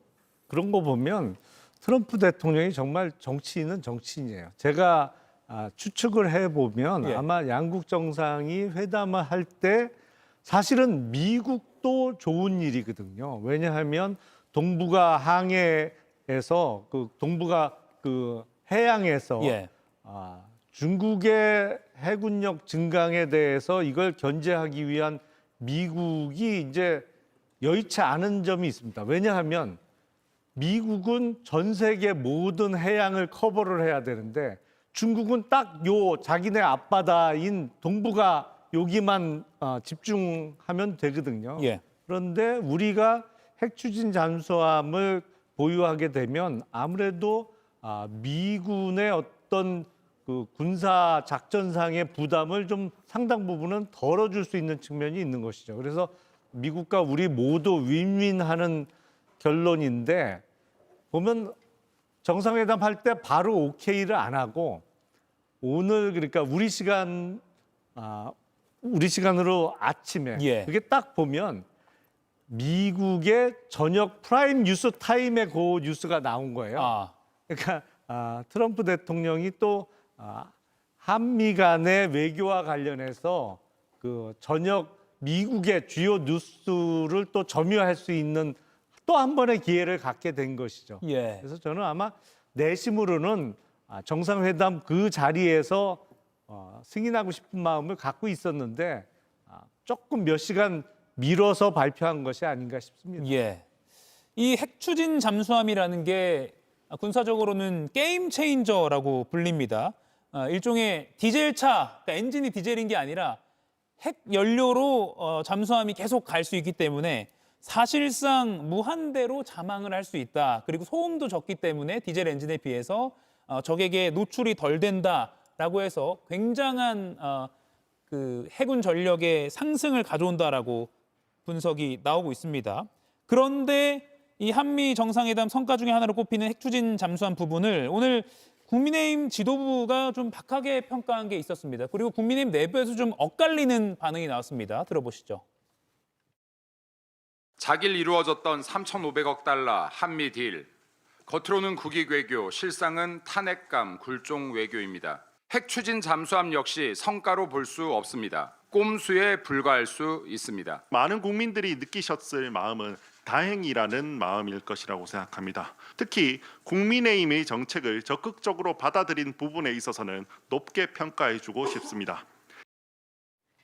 [SPEAKER 1] 그런 거 보면 트럼프 대통령이 정말 정치인은 정치인이에요. 제가 추측을 해보면
[SPEAKER 2] 예.
[SPEAKER 1] 아마 양국 정상이 회담을 할 때 사실은 미국도 좋은 일이거든요. 왜냐하면 동북아 항해에서 동북아 해양에서
[SPEAKER 2] 예.
[SPEAKER 1] 중국의 해군력 증강에 대해서 이걸 견제하기 위한 미국이 이제 여의치 않은 점이 있습니다. 왜냐하면 미국은 전 세계 모든 해양을 커버를 해야 되는데 중국은 딱 자기네 앞바다인 동북아 여기만 집중하면 되거든요.
[SPEAKER 2] 예.
[SPEAKER 1] 그런데 우리가 핵 추진 잠수함을 보유하게 되면 아무래도 미군의 어떤 그 군사 작전상의 부담을 좀 상당 부분은 덜어줄 수 있는 측면이 있는 것이죠. 그래서 미국과 우리 모두 윈윈하는 결론인데 보면 정상회담 할 때 바로 오케이를 안 하고 오늘 그러니까 우리 시간으로 아침에
[SPEAKER 2] 예.
[SPEAKER 1] 그게 딱 보면 미국의 저녁 프라임 뉴스 타임에 그 뉴스가 나온 거예요. 그러니까 트럼프 대통령이 또 한미 간의 외교와 관련해서 그 저녁 미국의 주요 뉴스를 또 점유할 수 있는 또 한 번의 기회를 갖게 된 것이죠.
[SPEAKER 2] 예.
[SPEAKER 1] 그래서 저는 아마 내심으로는 정상회담 그 자리에서 승인하고 싶은 마음을 갖고 있었는데 조금 몇 시간 미뤄서 발표한 것이 아닌가 싶습니다.
[SPEAKER 2] 예. 이 핵 추진 잠수함이라는 게 군사적으로는 게임 체인저라고 불립니다. 일종의 디젤차, 그러니까 엔진이 디젤인 게 아니라 핵 연료로 잠수함이 계속 갈 수 있기 때문에 사실상 무한대로 잠항을 할 수 있다. 그리고 소음도 적기 때문에 디젤 엔진에 비해서 적에게 노출이 덜 된다라고 해서 굉장한 그 해군 전력의 상승을 가져온다라고 분석이 나오고 있습니다. 그런데 이 한미 정상회담 성과 중에 하나로 꼽히는 핵 추진 잠수함 부분을 오늘 국민의힘 지도부가 좀 박하게 평가한 게 있었습니다. 그리고 국민의힘 내부에서 좀 엇갈리는 반응이 나왔습니다. 들어보시죠.
[SPEAKER 10] 자길 이루어졌던 3,500억 달러 한미 딜. 겉으로는 국익 외교, 실상은 탄핵감, 굴종 외교입니다. 핵 추진 잠수함 역시 성과로 볼 수 없습니다. 꼼수에 불과할 수 있습니다.
[SPEAKER 11] 많은 국민들이 느끼셨을 마음은 다행이라는 마음일 것이라고 생각합니다. 특히 국민의힘의 정책을 적극적으로 받아들인 부분에 있어서는 높게 평가해주고 싶습니다.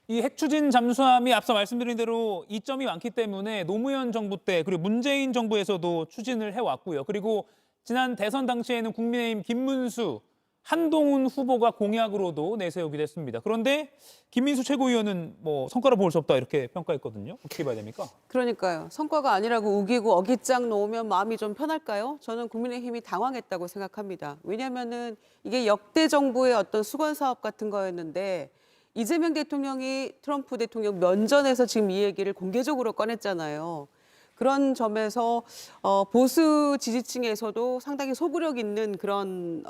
[SPEAKER 2] 이 핵 추진 잠수함이 앞서 말씀드린 대로 이점이 많기 때문에 노무현 정부 때 그리고 문재인 정부에서도 추진을 해왔고요. 그리고 지난 대선 당시에는 국민의힘 김문수, 한동훈 후보가 공약으로도 내세우기도 했습니다. 그런데 김민수 최고위원은 뭐 성과로 볼 수 없다 이렇게 평가했거든요. 어떻게 봐야 됩니까?
[SPEAKER 7] 그러니까요. 성과가 아니라고 우기고 어깃장 놓으면 마음이 좀 편할까요? 저는 국민의힘이 당황했다고 생각합니다. 왜냐하면은 이게 역대 정부의 어떤 수건 사업 같은 거였는데 이재명 대통령이 트럼프 대통령 면전에서 지금 이 얘기를 공개적으로 꺼냈잖아요. 그런 점에서 보수 지지층에서도 상당히 소구력 있는 그런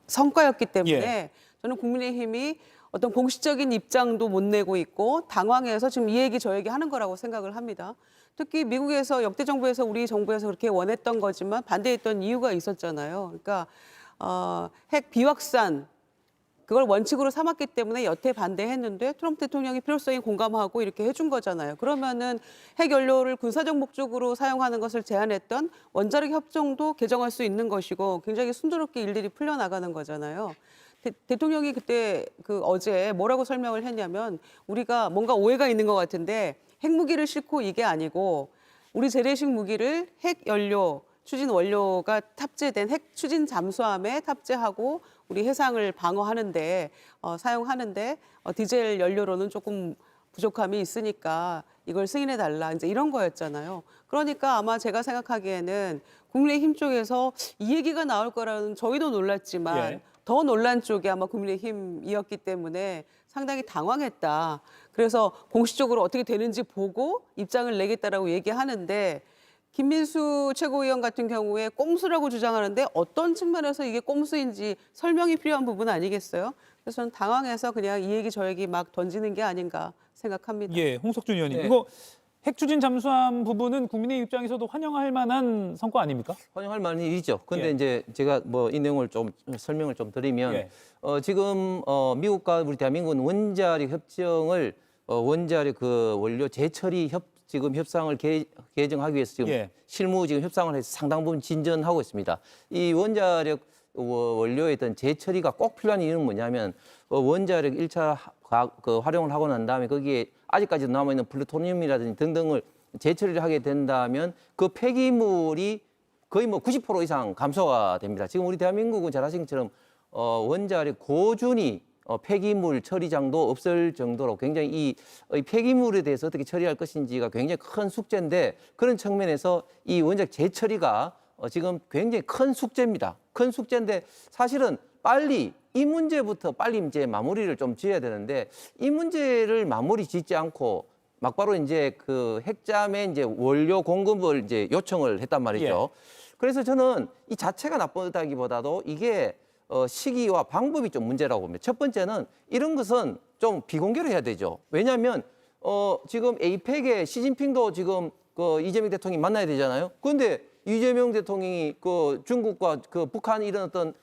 [SPEAKER 7] 성과였기 때문에 저는 국민의힘이 어떤 공식적인 입장도 못 내고 있고 당황해서 지금 이 얘기 저 얘기 하는 거라고 생각을 합니다. 특히 미국에서 역대 정부에서 우리 정부에서 그렇게 원했던 거지만 반대했던 이유가 있었잖아요. 그러니까 핵 비확산 그걸 원칙으로 삼았기 때문에 여태 반대했는데 트럼프 대통령이 필요성에 공감하고 이렇게 해준 거잖아요. 그러면은 핵연료를 군사적 목적으로 사용하는 것을 제한했던 원자력 협정도 개정할 수 있는 것이고 굉장히 순조롭게 일들이 풀려나가는 거잖아요. 대통령이 그때 어제 뭐라고 설명을 했냐면 우리가 뭔가 오해가 있는 것 같은데 핵무기를 싣고 이게 아니고 우리 재래식 무기를 핵연료 추진 원료가 탑재된 핵 추진 잠수함에 탑재하고 우리 해상을 방어하는데 사용하는데 디젤 연료로는 조금 부족함이 있으니까 이걸 승인해 달라 이제 이런 거였잖아요. 그러니까 아마 제가 생각하기에는 국민의힘 쪽에서 이 얘기가 나올 거라는 저희도 놀랐지만 더 놀란 쪽이 아마 국민의힘이었기 때문에 상당히 당황했다. 그래서 공식적으로 어떻게 되는지 보고 입장을 내겠다라고 얘기하는데 김민수 최고위원 같은 경우에 꼼수라고 주장하는데 어떤 측면에서 이게 꼼수인지 설명이 필요한 부분 아니겠어요? 그래서 저는 당황해서 그냥 이 얘기 저 얘기 막 던지는 게 아닌가 생각합니다.
[SPEAKER 2] 예, 홍석준 의원님. 이거 핵 추진 잠수함 부분은 국민의 입장에서도 환영할 만한 성과 아닙니까?
[SPEAKER 8] 환영할 만한 일이죠. 근데 이제 제가 뭐 이 내용을 좀 설명을 좀 드리면 지금 미국과 우리 대한민국은 원자력 협정을 원자력 그 원료 재처리 지금 협상을 개정하기 위해서 지금 실무 지금 협상을 해서 상당 부분 진전하고 있습니다. 이 원자력 원료에 있던 재처리가 꼭 필요한 이유는 뭐냐면 원자력 1차 활용을 하고 난 다음에 거기에 아직까지도 남아있는 플루토늄이라든지 등등을 재처리를 하게 된다면 그 폐기물이 거의 뭐 90% 이상 감소가 됩니다. 지금 우리 대한민국은 잘 아시는 것처럼 원자력 고준위 폐기물 처리장도 없을 정도로 굉장히 이 폐기물에 대해서 어떻게 처리할 것인지가 굉장히 큰 숙제인데 그런 측면에서 이 원자력 재처리가 지금 굉장히 큰 숙제입니다. 큰 숙제인데 사실은 빨리 이 문제부터 빨리 이제 마무리를 좀 지어야 되는데 이 문제를 마무리 짓지 않고 막바로 이제 그 핵잠의 이제 원료 공급을 이제 요청을 했단 말이죠. 그래서 저는 이 자체가 나쁘다기보다도 이게 시기와 방법이 좀 문제라고 봅니다. 첫 번째는 이런 것은 좀 비공개로 해야 되죠. 왜냐하면 지금 에이펙에 시진핑도 지금 그 이재명 대통령이 만나야 되잖아요. 그런데 이재명 대통령이 그 중국과 그 북한 이런 어떤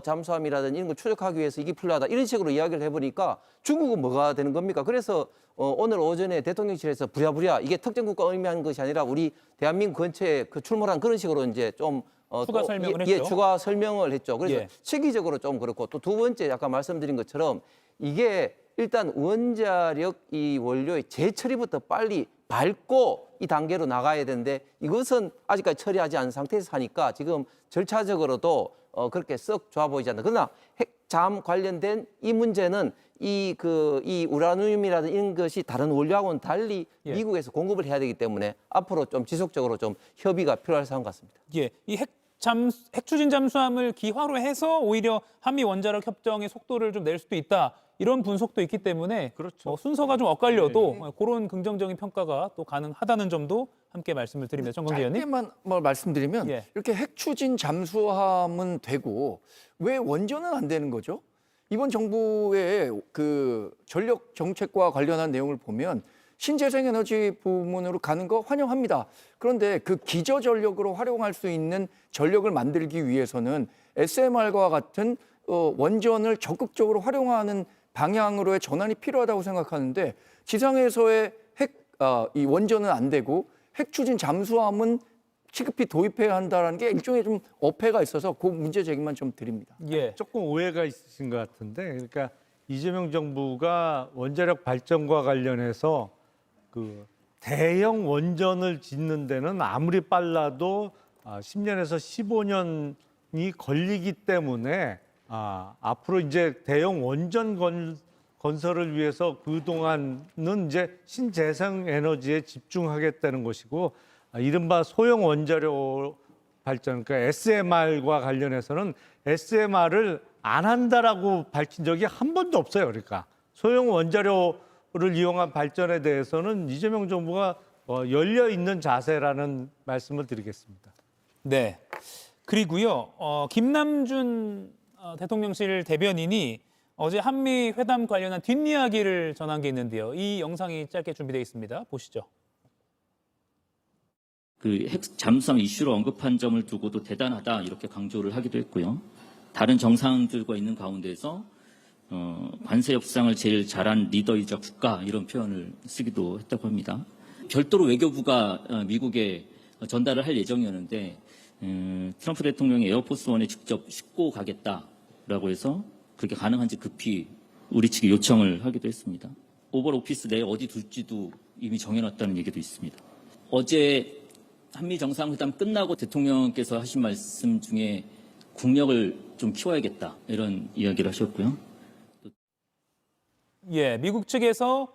[SPEAKER 8] 잠수함이라든지 이런 걸 추적하기 위해서 이게 필요하다 이런 식으로 이야기를 해보니까 중국은 뭐가 되는 겁니까? 그래서 오늘 오전에 대통령실에서 부랴부랴 이게 특정국가 의미하는 것이 아니라 우리 대한민국 근처에 그 출몰한 그런 식으로 이제 좀
[SPEAKER 2] 추가 설명을 했죠.
[SPEAKER 8] 추가 설명을 했죠. 그래서 시기적으로 좀 그렇고 또 두 번째 아까 말씀드린 것처럼 이게 일단 원자력 이 원료의 재처리부터 빨리 밟고 이 단계로 나가야 되는데 이것은 아직까지 처리하지 않은 상태에서 하니까 지금 절차적으로도 그렇게 썩 좋아 보이지 않는다. 그러나 핵잠 관련된 이 문제는 이 우라늄이라든 이런 것이 다른 원료하고는 달리 미국에서 공급을 해야 되기 때문에 앞으로 좀 지속적으로 좀 협의가 필요할 상황 같습니다.
[SPEAKER 2] 이 핵 핵추진 잠수함을 기화로 해서 오히려 한미 원자력 협정의 속도를 좀 낼 수도 있다. 이런 분석도 있기 때문에
[SPEAKER 1] 그렇죠.
[SPEAKER 2] 순서가 좀 엇갈려도 그런 긍정적인 평가가 또 가능하다는 점도 함께 말씀을 드립니다. 정광재 의원님.
[SPEAKER 6] 짧게만 말씀드리면
[SPEAKER 2] 예.
[SPEAKER 6] 이렇게 핵추진 잠수함은 되고 왜 원전은 안 되는 거죠? 이번 정부의 그 전력 정책과 관련한 내용을 보면 신재생 에너지 부문으로 가는 거 환영합니다. 그런데 그 기저 전력으로 활용할 수 있는 전력을 만들기 위해서는 SMR과 같은 원전을 적극적으로 활용하는 방향으로의 전환이 필요하다고 생각하는데 지상에서의 이 원전은 안 되고 핵추진 잠수함은 시급히 도입해야 한다는 게 일종의 좀 어폐가 있어서 그 문제 제기만 좀 드립니다.
[SPEAKER 2] 예.
[SPEAKER 1] 조금 오해가 있으신 것 같은데, 그러니까 이재명 정부가 원자력 발전과 관련해서 그 대형 원전을 짓는 데는 아무리 빨라도 10년에서 15년이 걸리기 때문에 앞으로 이제 대형 원전 건설을 위해서 그동안은 이제 신재생 에너지에 집중하겠다는 것이고, 이른바 소형 원자력 발전, 그러니까 SMR과 관련해서는 SMR을 안 한다라고 밝힌 적이 한 번도 없어요. 그러니까 소형 원자력을 이용한 발전에 대해서는 이재명 정부가 열려 있는 자세라는 말씀을 드리겠습니다.
[SPEAKER 2] 네. 그리고요, 김남준 대통령실 대변인이 어제 한미 회담 관련한 뒷이야기를 전한 게 있는데요. 이 영상이 짧게 준비되어 있습니다. 보시죠.
[SPEAKER 12] 그 핵 잠수함 이슈로 언급한 점을 두고도 대단하다 이렇게 강조를 하기도 했고요. 다른 정상들과 있는 가운데서 관세 협상을 제일 잘한 리더이자 국가 이런 표현을 쓰기도 했다고 합니다. 별도로 외교부가 미국에 전달을 할 예정이었는데 트럼프 대통령이 에어포스원에 직접 싣고 가겠다라고 해서 그렇게 가능한지 급히 우리 측에 요청을 하기도 했습니다. 오벌 오피스 내에 어디 둘지도 이미 정해놨다는 얘기도 있습니다. 어제 한미 정상회담 끝나고 대통령께서 하신 말씀 중에 국력을 좀 키워야겠다 이런 이야기를 하셨고요.
[SPEAKER 2] 예, 미국 측에서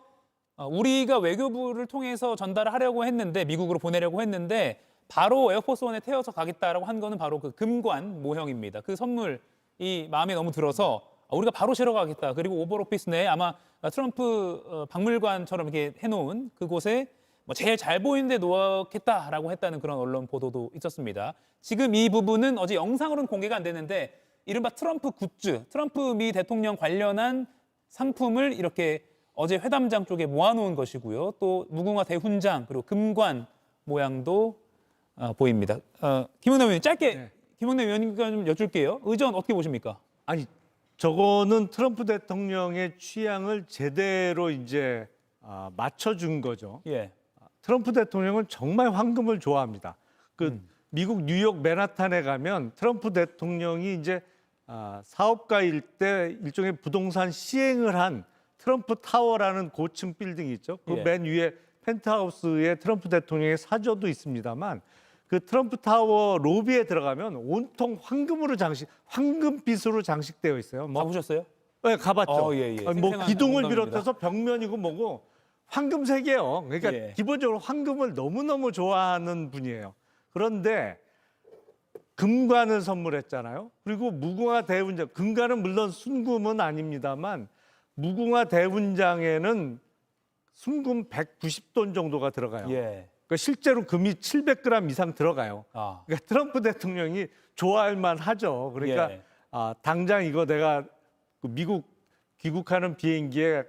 [SPEAKER 2] 우리가 외교부를 통해서 전달을 하려고 했는데 미국으로 보내려고 했는데 바로 에어포스원에 태워서 가겠다라고 한 거는 바로 그 금관 모형입니다. 그 선물이 마음에 너무 들어서 우리가 바로 실어 가겠다. 그리고 오벌 오피스 내에 아마 트럼프 박물관처럼 이렇게 해놓은 그곳에 제일 잘 보이는 데 놓겠다라고 했다는 그런 언론 보도도 있었습니다. 지금 이 부분은 어제 영상으로는 공개가 안 됐는데 이른바 트럼프 굿즈, 트럼프 미 대통령 관련한 상품을 이렇게 어제 회담장 쪽에 모아놓은 것이고요. 또 무궁화 대훈장 그리고 금관 모양도 보입니다. 김영남 의원님 짧게 김영남 의원님과 좀 여쭐게요. 의전 어떻게 보십니까?
[SPEAKER 1] 아니, 저거는 트럼프 대통령의 취향을 제대로 이제 맞춰준 거죠.
[SPEAKER 2] 예.
[SPEAKER 1] 트럼프 대통령은 정말 황금을 좋아합니다. 그 미국 뉴욕 맨하탄에 가면 트럼프 대통령이 이제 사업가일 때 일종의 부동산 시행을 한 트럼프 타워라는 고층 빌딩이 있죠. 그 맨 위에 펜트하우스에 트럼프 대통령의 사저도 있습니다만 그 트럼프 타워 로비에 들어가면 온통 황금으로 황금빛으로 장식되어 있어요.
[SPEAKER 2] 가보셨어요?
[SPEAKER 1] 네, 가봤죠.
[SPEAKER 2] 예.
[SPEAKER 1] 뭐 기둥을
[SPEAKER 2] 농담입니다.
[SPEAKER 1] 비롯해서 벽면이고 뭐고 황금색이에요. 그러니까
[SPEAKER 2] 예.
[SPEAKER 1] 기본적으로 황금을 너무너무 좋아하는 분이에요. 그런데 금관을 선물했잖아요. 그리고 무궁화 대훈장, 금관은 물론 순금은 아닙니다만 무궁화 대훈장에는 순금 190돈 정도가 들어가요.
[SPEAKER 2] 예.
[SPEAKER 1] 그러니까 실제로 금이 700g 이상 들어가요. 그러니까 트럼프 대통령이 좋아할 만하죠. 그러니까
[SPEAKER 2] 예.
[SPEAKER 1] 당장 이거 내가 미국 귀국하는 비행기에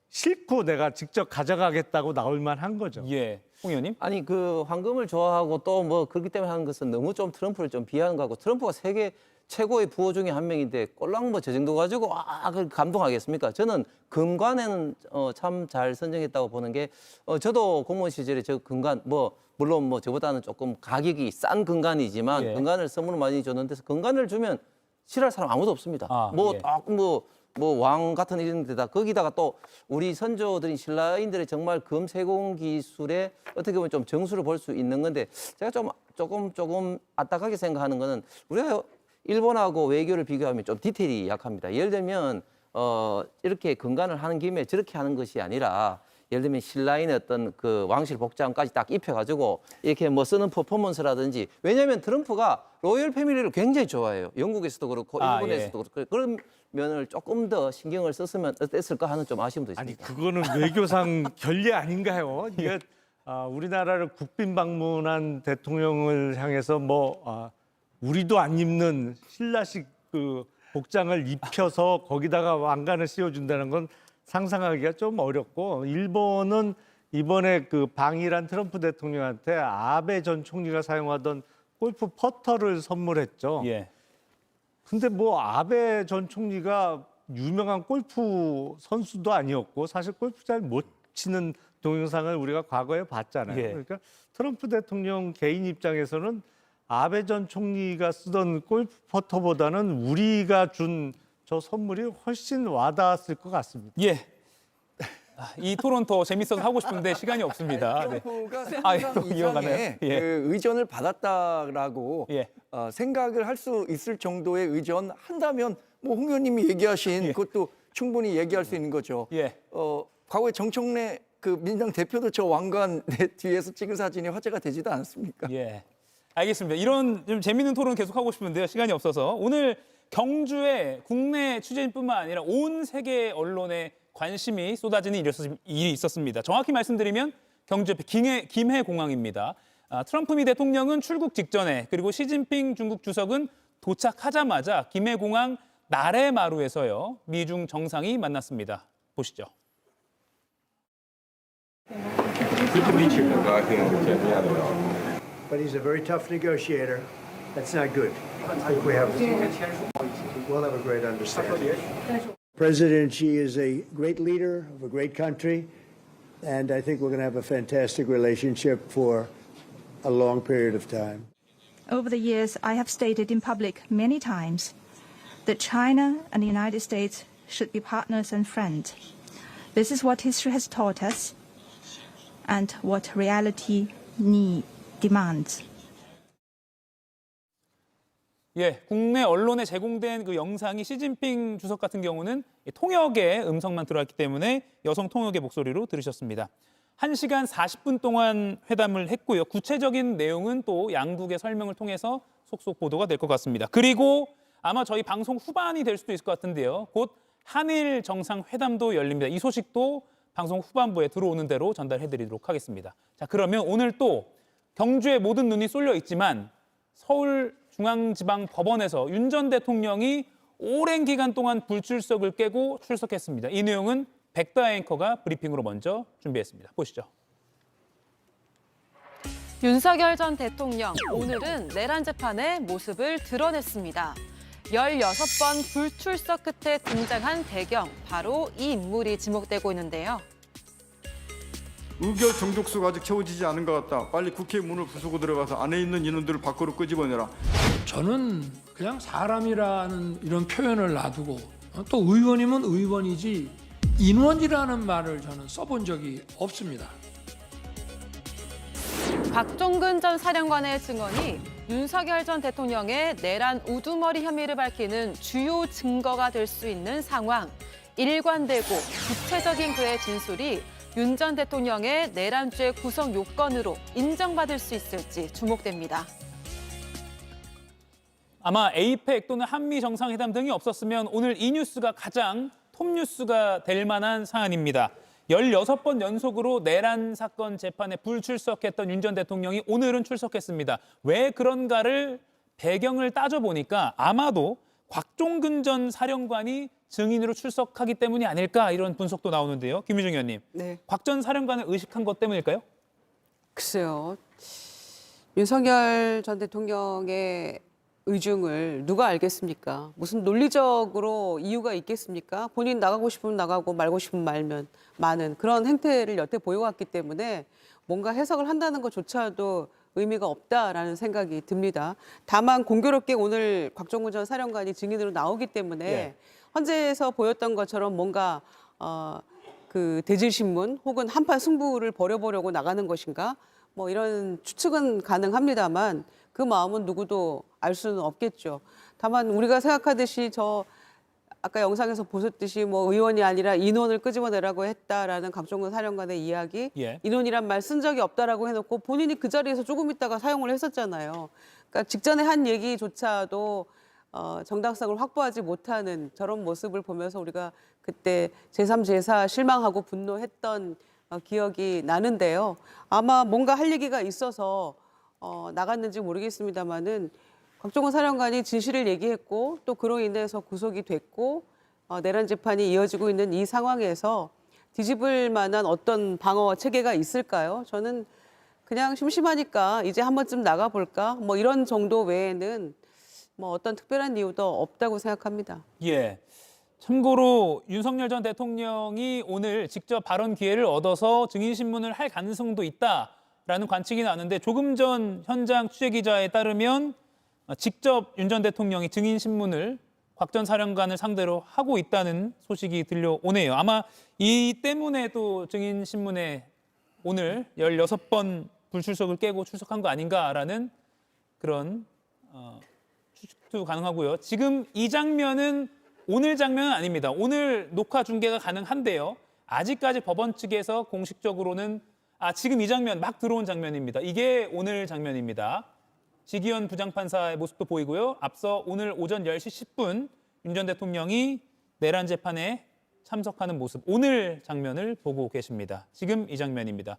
[SPEAKER 1] 싣고 내가 직접 가져가겠다고 나올 만한 거죠.
[SPEAKER 2] 예. 홍 의원님?
[SPEAKER 8] 아니 그 황금을 좋아하고 또 뭐 그렇기 때문에 하는 것은 너무 좀 트럼프를 좀 비하하는 거 같고 트럼프가 세계 최고의 부호 중에 한 명인데 꼴랑 뭐 저 정도 가지고 그 감동하겠습니까? 저는 금관에는 참 잘 선정했다고 보는 게 저도 공무원 시절에 저 금관 뭐 물론 뭐 저보다는 조금 가격이 싼 금관이지만
[SPEAKER 2] 예.
[SPEAKER 8] 금관을 선물로 많이 줬는데 금관을 주면 싫어할 사람 아무도 없습니다. 뭐 왕 같은 이런 데다 거기다가 또 우리 선조들인 신라인들의 정말 금 세공 기술에 어떻게 보면 좀 정수를 볼 수 있는 건데 제가 조금 아딱하게 생각하는 거는 우리가 일본하고 외교를 비교하면 좀 디테일이 약합니다. 예를 들면 이렇게 금관을 하는 김에 저렇게 하는 것이 아니라 예를 들면 신라인의 어떤 그 왕실 복장까지 딱 입혀가지고 이렇게 뭐 쓰는 퍼포먼스라든지 왜냐하면 트럼프가 로열 패밀리를 굉장히 좋아해요. 영국에서도 그렇고 일본에서도 그렇고 그런 면을 조금 더 신경을 썼으면 어땠을까 하는 좀 아쉬움도
[SPEAKER 1] 아니
[SPEAKER 8] 있습니다.
[SPEAKER 1] 그거는 외교상 결례 아닌가요? 이게 우리나라를 국빈 방문한 대통령을 향해서 우리도 안 입는 신라식 그 복장을 입혀서 거기다가 왕관을 씌워준다는 건 상상하기가 좀 어렵고 일본은 이번에 그 방일한 트럼프 대통령한테 아베 전 총리가 사용하던 골프 퍼터를 선물했죠.
[SPEAKER 2] 예.
[SPEAKER 1] 근데 아베 전 총리가 유명한 골프 선수도 아니었고 사실 골프 잘 못 치는 동영상을 우리가 과거에 봤잖아요.
[SPEAKER 2] 예.
[SPEAKER 1] 그러니까 트럼프 대통령 개인 입장에서는 아베 전 총리가 쓰던 골프 퍼터보다는 우리가 준 저 선물이 훨씬 와닿았을 것 같습니다.
[SPEAKER 2] 예. 이 토론 더 재밌어서 하고 싶은데 시간이 없습니다. 네.
[SPEAKER 6] 트럼프가
[SPEAKER 2] 아,
[SPEAKER 6] 상상
[SPEAKER 2] 또 이어가나요?
[SPEAKER 6] 이상의
[SPEAKER 2] 예.
[SPEAKER 6] 그 의전을 받았다라고
[SPEAKER 2] 예.
[SPEAKER 6] 생각을 할 수 있을 정도의 의전 한다면 홍 의원님이 얘기하신 그것도 충분히 얘기할 수 있는 거죠.
[SPEAKER 2] 예.
[SPEAKER 6] 과거에 정청래 그 민주당 대표도 저 왕관 뒤에서 찍은 사진이 화제가 되지도 않았습니까?
[SPEAKER 2] 예. 알겠습니다. 이런 좀 재밌는 토론 계속 하고 싶은데요. 시간이 없어서 오늘 경주에 국내 취재진뿐만 아니라 온 세계 언론에 관심이 쏟아지는 일이 있었습니다. 정확히 말씀드리면 경주 옆에 김해공항입니다. 트럼프 미 대통령은 출국 직전에 그리고 시진핑 중국 주석은 도착하자마자 김해공항 나래마루에서요. 미중 정상이 만났습니다. 보시죠.
[SPEAKER 13] But he's a very tough negotiator. That's not good. I think we'll have a great understanding. President Xi is a great leader of a great country, and I think we're going to have a fantastic relationship for a long period of time.
[SPEAKER 14] Over the years, I have stated in public many times that China and the United States should be partners and friends. This is what history has taught us and what reality demands.
[SPEAKER 2] 예, 국내 언론에 제공된 그 영상이 시진핑 주석 같은 경우는 통역의 음성만 들어왔기 때문에 여성 통역의 목소리로 들으셨습니다. 1시간 40분 동안 회담을 했고요. 구체적인 내용은 또 양국의 설명을 통해서 속속 보도가 될 것 같습니다. 그리고 아마 저희 방송 후반이 될 수도 있을 것 같은데요. 곧 한일 정상회담도 열립니다. 이 소식도 방송 후반부에 들어오는 대로 전달해드리도록 하겠습니다. 자, 그러면 오늘 또 경주에 모든 눈이 쏠려 있지만 서울중앙지방법원에서 윤 전 대통령이 오랜 기간 동안 불출석을 깨고 출석했습니다. 이 내용은 백다 앵커가 브리핑으로 먼저 준비했습니다. 보시죠.
[SPEAKER 4] 윤석열 전 대통령, 오늘은 내란 재판의 모습을 드러냈습니다. 16번 불출석 끝에 등장한 배경, 바로 이 인물이 지목되고 있는데요.
[SPEAKER 15] 의결 정족수가 아직 채워지지 않은 것 같다. 빨리 국회 문을 부수고 들어가서 안에 있는 인원들을 밖으로 끄집어내라.
[SPEAKER 16] 저는 그냥 사람이라는 이런 표현을 놔두고 또 의원이면 의원이지 인원이라는 말을 저는 써본 적이 없습니다.
[SPEAKER 4] 박종근 전 사령관의 증언이 윤석열 전 대통령의 내란 우두머리 혐의를 밝히는 주요 증거가 될 수 있는 상황. 일관되고 구체적인 그의 진술이 윤 전 대통령의 내란죄 구성 요건으로 인정받을 수 있을지 주목됩니다.
[SPEAKER 2] 아마 에이펙 또는 한미 정상회담 등이 없었으면 오늘 이 뉴스가 가장 톱뉴스가 될 만한 사안입니다. 16번 연속으로 내란 사건 재판에 불출석했던 윤 전 대통령이 오늘은 출석했습니다. 왜 그런가를 배경을 따져보니까 아마도 곽종근 전 사령관이 증인으로 출석하기 때문이 아닐까 이런 분석도 나오는데요. 김유정 의원님,
[SPEAKER 7] 네.
[SPEAKER 2] 곽 전 사령관을 의식한 것 때문일까요?
[SPEAKER 7] 글쎄요. 윤석열 전 대통령의 의중을 누가 알겠습니까? 무슨 논리적으로 이유가 있겠습니까? 본인 나가고 싶으면 나가고 말고 싶으면 말면 많은 그런 행태를 여태 보여왔기 때문에 뭔가 해석을 한다는 것조차도 의미가 없다라는 생각이 듭니다. 다만 공교롭게 오늘 곽종근 전 사령관이 증인으로 나오기 때문에 헌재에서 보였던 것처럼 뭔가 그 대질신문 혹은 한판 승부를 벌여보려고 나가는 것인가? 뭐 이런 추측은 가능합니다만 그 마음은 누구도 알 수는 없겠죠. 다만 우리가 생각하듯이 저 아까 영상에서 보셨듯이 뭐 의원이 아니라 인원을 끄집어내라고 했다라는 각종근 사령관의 이야기,
[SPEAKER 2] 예.
[SPEAKER 7] 인원이란 말 쓴 적이 없다라고 해놓고 본인이 그 자리에서 조금 있다가 사용을 했었잖아요. 그러니까 직전에 한 얘기조차도 정당성을 확보하지 못하는 저런 모습을 보면서 우리가 그때 제3, 제4 실망하고 분노했던 기억이 나는데요. 아마 뭔가 할 얘기가 있어서 나갔는지 모르겠습니다만은 곽종건 사령관이 진실을 얘기했고 또 그로 인해서 구속이 됐고 내란 재판이 이어지고 있는 이 상황에서 뒤집을 만한 어떤 방어 체계가 있을까요? 저는 그냥 심심하니까 이제 한 번쯤 나가볼까? 뭐 이런 정도 외에는 뭐 어떤 특별한 이유도 없다고 생각합니다.
[SPEAKER 2] 예. 참고로 윤석열 전 대통령이 오늘 직접 발언 기회를 얻어서 증인신문을 할 가능성도 있다라는 관측이 나는데 조금 전 현장 취재기자에 따르면 직접 윤 전 대통령이 증인신문을 곽 전 사령관을 상대로 하고 있다는 소식이 들려오네요. 아마 이 때문에 또 증인신문에 오늘 16번 불출석을 깨고 출석한 거 아닌가라는 그런 추측도 가능하고요. 지금 이 장면은 오늘 장면은 아닙니다. 오늘 녹화 중계가 가능한데요. 아직까지 법원 측에서 공식적으로는 지금 이 장면 막 들어온 장면입니다. 이게 오늘 장면입니다. 지기현 부장판사의 모습도 보이고요. 앞서 오늘 오전 10시 10분 윤 전 대통령이 내란 재판에 참석하는 모습, 오늘 장면을 보고 계십니다. 지금 이 장면입니다.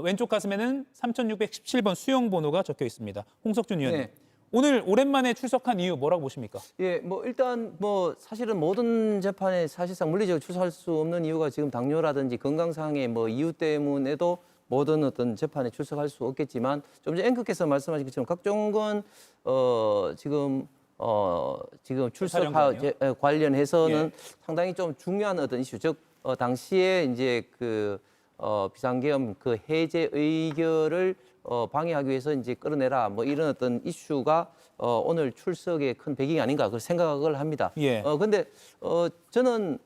[SPEAKER 2] 왼쪽 가슴에는 3617번 수용 번호가 적혀 있습니다. 홍석준 의원님.
[SPEAKER 8] 네.
[SPEAKER 2] 오늘 오랜만에 출석한 이유 뭐라고 보십니까?
[SPEAKER 8] 예, 뭐 일단 뭐 사실은 모든 재판에 사실상 물리적으로 출석할 수 없는 이유가 지금 당뇨라든지 건강상의 뭐 이유 때문에도 모든 어떤 재판에 출석할 수 없겠지만 좀 전에 앵커께서 말씀하신 것처럼 곽종건 지금 출석 관련해서는 상당히 좀 중요한 어떤 이슈, 즉 당시에 이제 비상계엄 해제 의결을 방해하기 위해서 이제 끌어내라 뭐 이런 어떤 이슈가 오늘 출석의 큰 배경이 아닌가 그런 생각을 합니다.
[SPEAKER 2] 예.
[SPEAKER 8] 근데 저는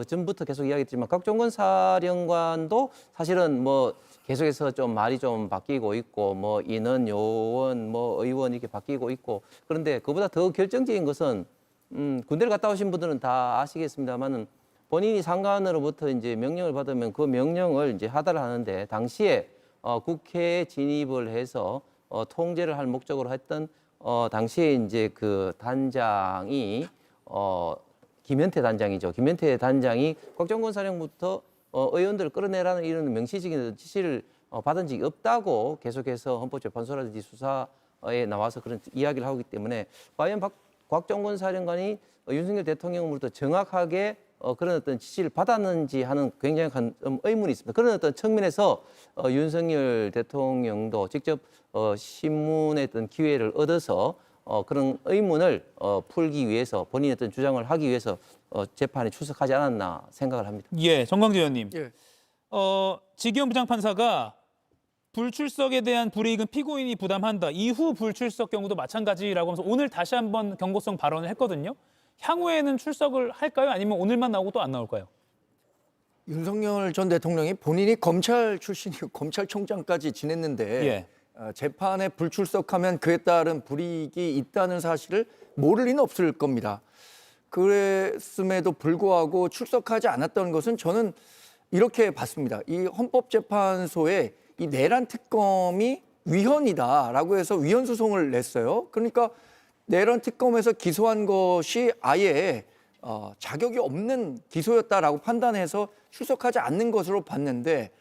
[SPEAKER 8] 전부터 계속 이야기했지만 곽종건 사령관도 사실은 뭐 계속해서 좀 말이 좀 바뀌고 있고 뭐 인원 요원 뭐 의원 이렇게 바뀌고 있고 그런데 그보다 더 결정적인 것은 군대를 갔다 오신 분들은 다 아시겠습니다만은 본인이 상관으로부터 이제 명령을 받으면 그 명령을 이제 하달을 하는데 당시에 국회에 진입을 해서 통제를 할 목적으로 했던 당시에 이제 그 단장이 김현태 단장이죠. 김현태 단장이 곽종건 사령부터 의원들을 끌어내라는 이런 명시적인 지시를 받은 적이 없다고 계속해서 헌법재판소라든지 수사에 나와서 그런 이야기를 하기 때문에 과연 곽종건 사령관이 윤석열 대통령으로부터 정확하게 그런 어떤 지시를 받았는지 하는 굉장히 큰 의문이 있습니다. 그런 어떤 측면에서 윤석열 대통령도 직접 신문의 어떤 기회를 얻어서 그런 의문을 풀기 위해서 본인의 어떤 주장을 하기 위해서 재판에 출석하지 않았나 생각을 합니다.
[SPEAKER 2] 예, 정광재 의원님.
[SPEAKER 6] 예.
[SPEAKER 2] 지기현 부장판사가 불출석에 대한 불이익은 피고인이 부담한다. 이후 불출석 경우도 마찬가지라고 하면서 오늘 다시 한번 경고성 발언을 했거든요. 향후에는 출석을 할까요? 아니면 오늘만 나오고 또 안 나올까요?
[SPEAKER 6] 윤석열 전 대통령이 본인이 검찰 출신이고 검찰총장까지 지냈는데
[SPEAKER 2] 예.
[SPEAKER 6] 재판에 불출석하면 그에 따른 불이익이 있다는 사실을 모를 리는 없을 겁니다. 그랬음에도 불구하고 출석하지 않았던 것은 저는 이렇게 봤습니다. 이 헌법재판소에 이 내란 특검이 위헌이다라고 해서 위헌 소송을 냈어요. 그러니까 내란 특검에서 기소한 것이 아예 자격이 없는 기소였다라고 판단해서 출석하지 않는 것으로 봤는데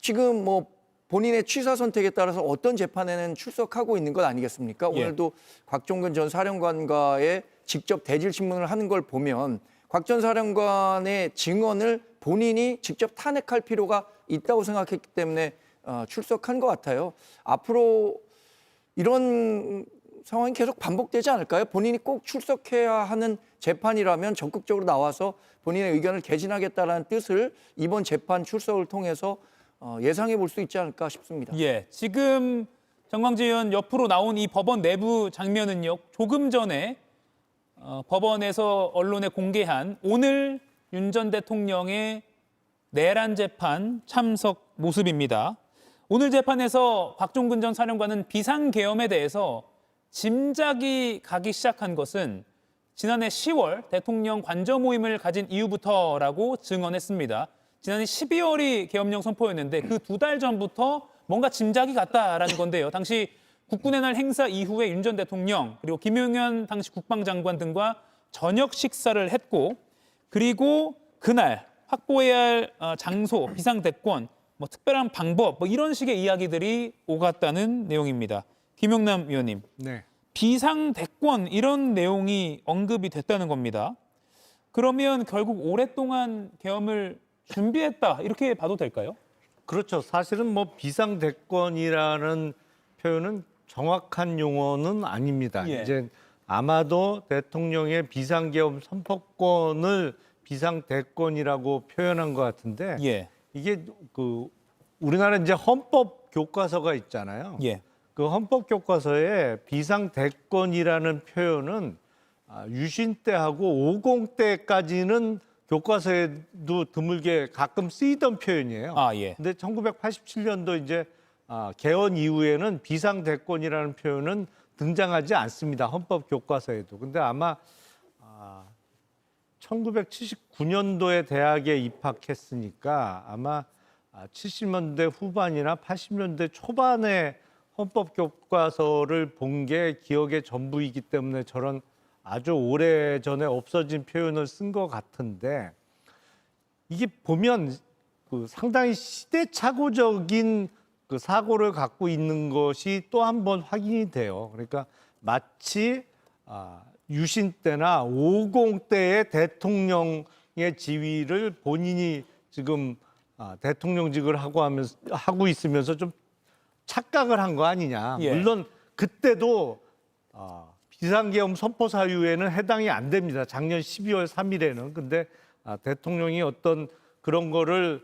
[SPEAKER 6] 지금 뭐 본인의 취사 선택에 따라서 어떤 재판에는 출석하고 있는 것 아니겠습니까?
[SPEAKER 2] 예.
[SPEAKER 6] 오늘도 곽종근 전 사령관과의 직접 대질 신문을 하는 걸 보면 곽 전 사령관의 증언을 본인이 직접 탄핵할 필요가 있다고 생각했기 때문에 출석한 것 같아요. 앞으로 이런 상황이 계속 반복되지 않을까요? 본인이 꼭 출석해야 하는 재판이라면 적극적으로 나와서 본인의 의견을 개진하겠다는 뜻을 이번 재판 출석을 통해서 예상해 볼 수 있지 않을까 싶습니다.
[SPEAKER 2] 예, 지금 정광재 의원 옆으로 나온 이 법원 내부 장면은요. 조금 전에 법원에서 언론에 공개한 오늘 윤 전 대통령의 내란 재판 참석 모습입니다. 오늘 재판에서 곽종근 전 사령관은 비상계엄에 대해서 짐작이 가기 시작한 것은 지난해 10월 대통령 관저 모임을 가진 이후부터라고 증언했습니다. 지난해 12월이 계엄령 선포였는데 그 2달 전부터 뭔가 짐작이 갔다라는 건데요. 당시 국군의 날 행사 이후에 윤 전 대통령 그리고 김용현 당시 국방장관 등과 저녁 식사를 했고 그리고 그날 확보해야 할 장소, 비상대권, 뭐 특별한 방법 뭐 이런 식의 이야기들이 오갔다는 내용입니다. 김용남 위원님.
[SPEAKER 1] 네.
[SPEAKER 2] 비상대권 이런 내용이 언급이 됐다는 겁니다. 그러면 결국 오랫동안 계엄을 준비했다 이렇게 봐도 될까요?
[SPEAKER 1] 그렇죠. 사실은 뭐 비상대권이라는 표현은 정확한 용어는 아닙니다.
[SPEAKER 2] 예.
[SPEAKER 1] 이제 아마도 대통령의 비상계엄 선포권을 비상대권이라고 표현한 것 같은데
[SPEAKER 2] 예.
[SPEAKER 1] 이게 그 우리나라 이제 헌법 교과서가 있잖아요.
[SPEAKER 2] 예.
[SPEAKER 1] 그 헌법 교과서에 비상대권이라는 표현은 유신 때하고 50 때까지는 교과서에도 드물게 가끔 쓰이던 표현이에요.
[SPEAKER 2] 아, 예.
[SPEAKER 1] 근데 1987년도 이제 개헌 이후에는 비상대권이라는 표현은 등장하지 않습니다. 헌법 교과서에도. 근데 아마 1979년도에 대학에 입학했으니까 아마 70년대 후반이나 80년대 초반에 헌법 교과서를 본 게 기억의 전부이기 때문에 저런 아주 오래전에 없어진 표현을 쓴 것 같은데 이게 보면 그 상당히 시대착오적인 그 사고를 갖고 있는 것이 또 한 번 확인이 돼요. 그러니까 마치 유신 때나 50 때의 대통령의 지위를 본인이 지금 대통령직을 하고 있으면서 좀 착각을 한 거 아니냐.
[SPEAKER 2] 예.
[SPEAKER 1] 물론 그때도 비상계엄 선포 사유에는 해당이 안 됩니다. 작년 12월 3일에는. 근데 대통령이 어떤 그런 거를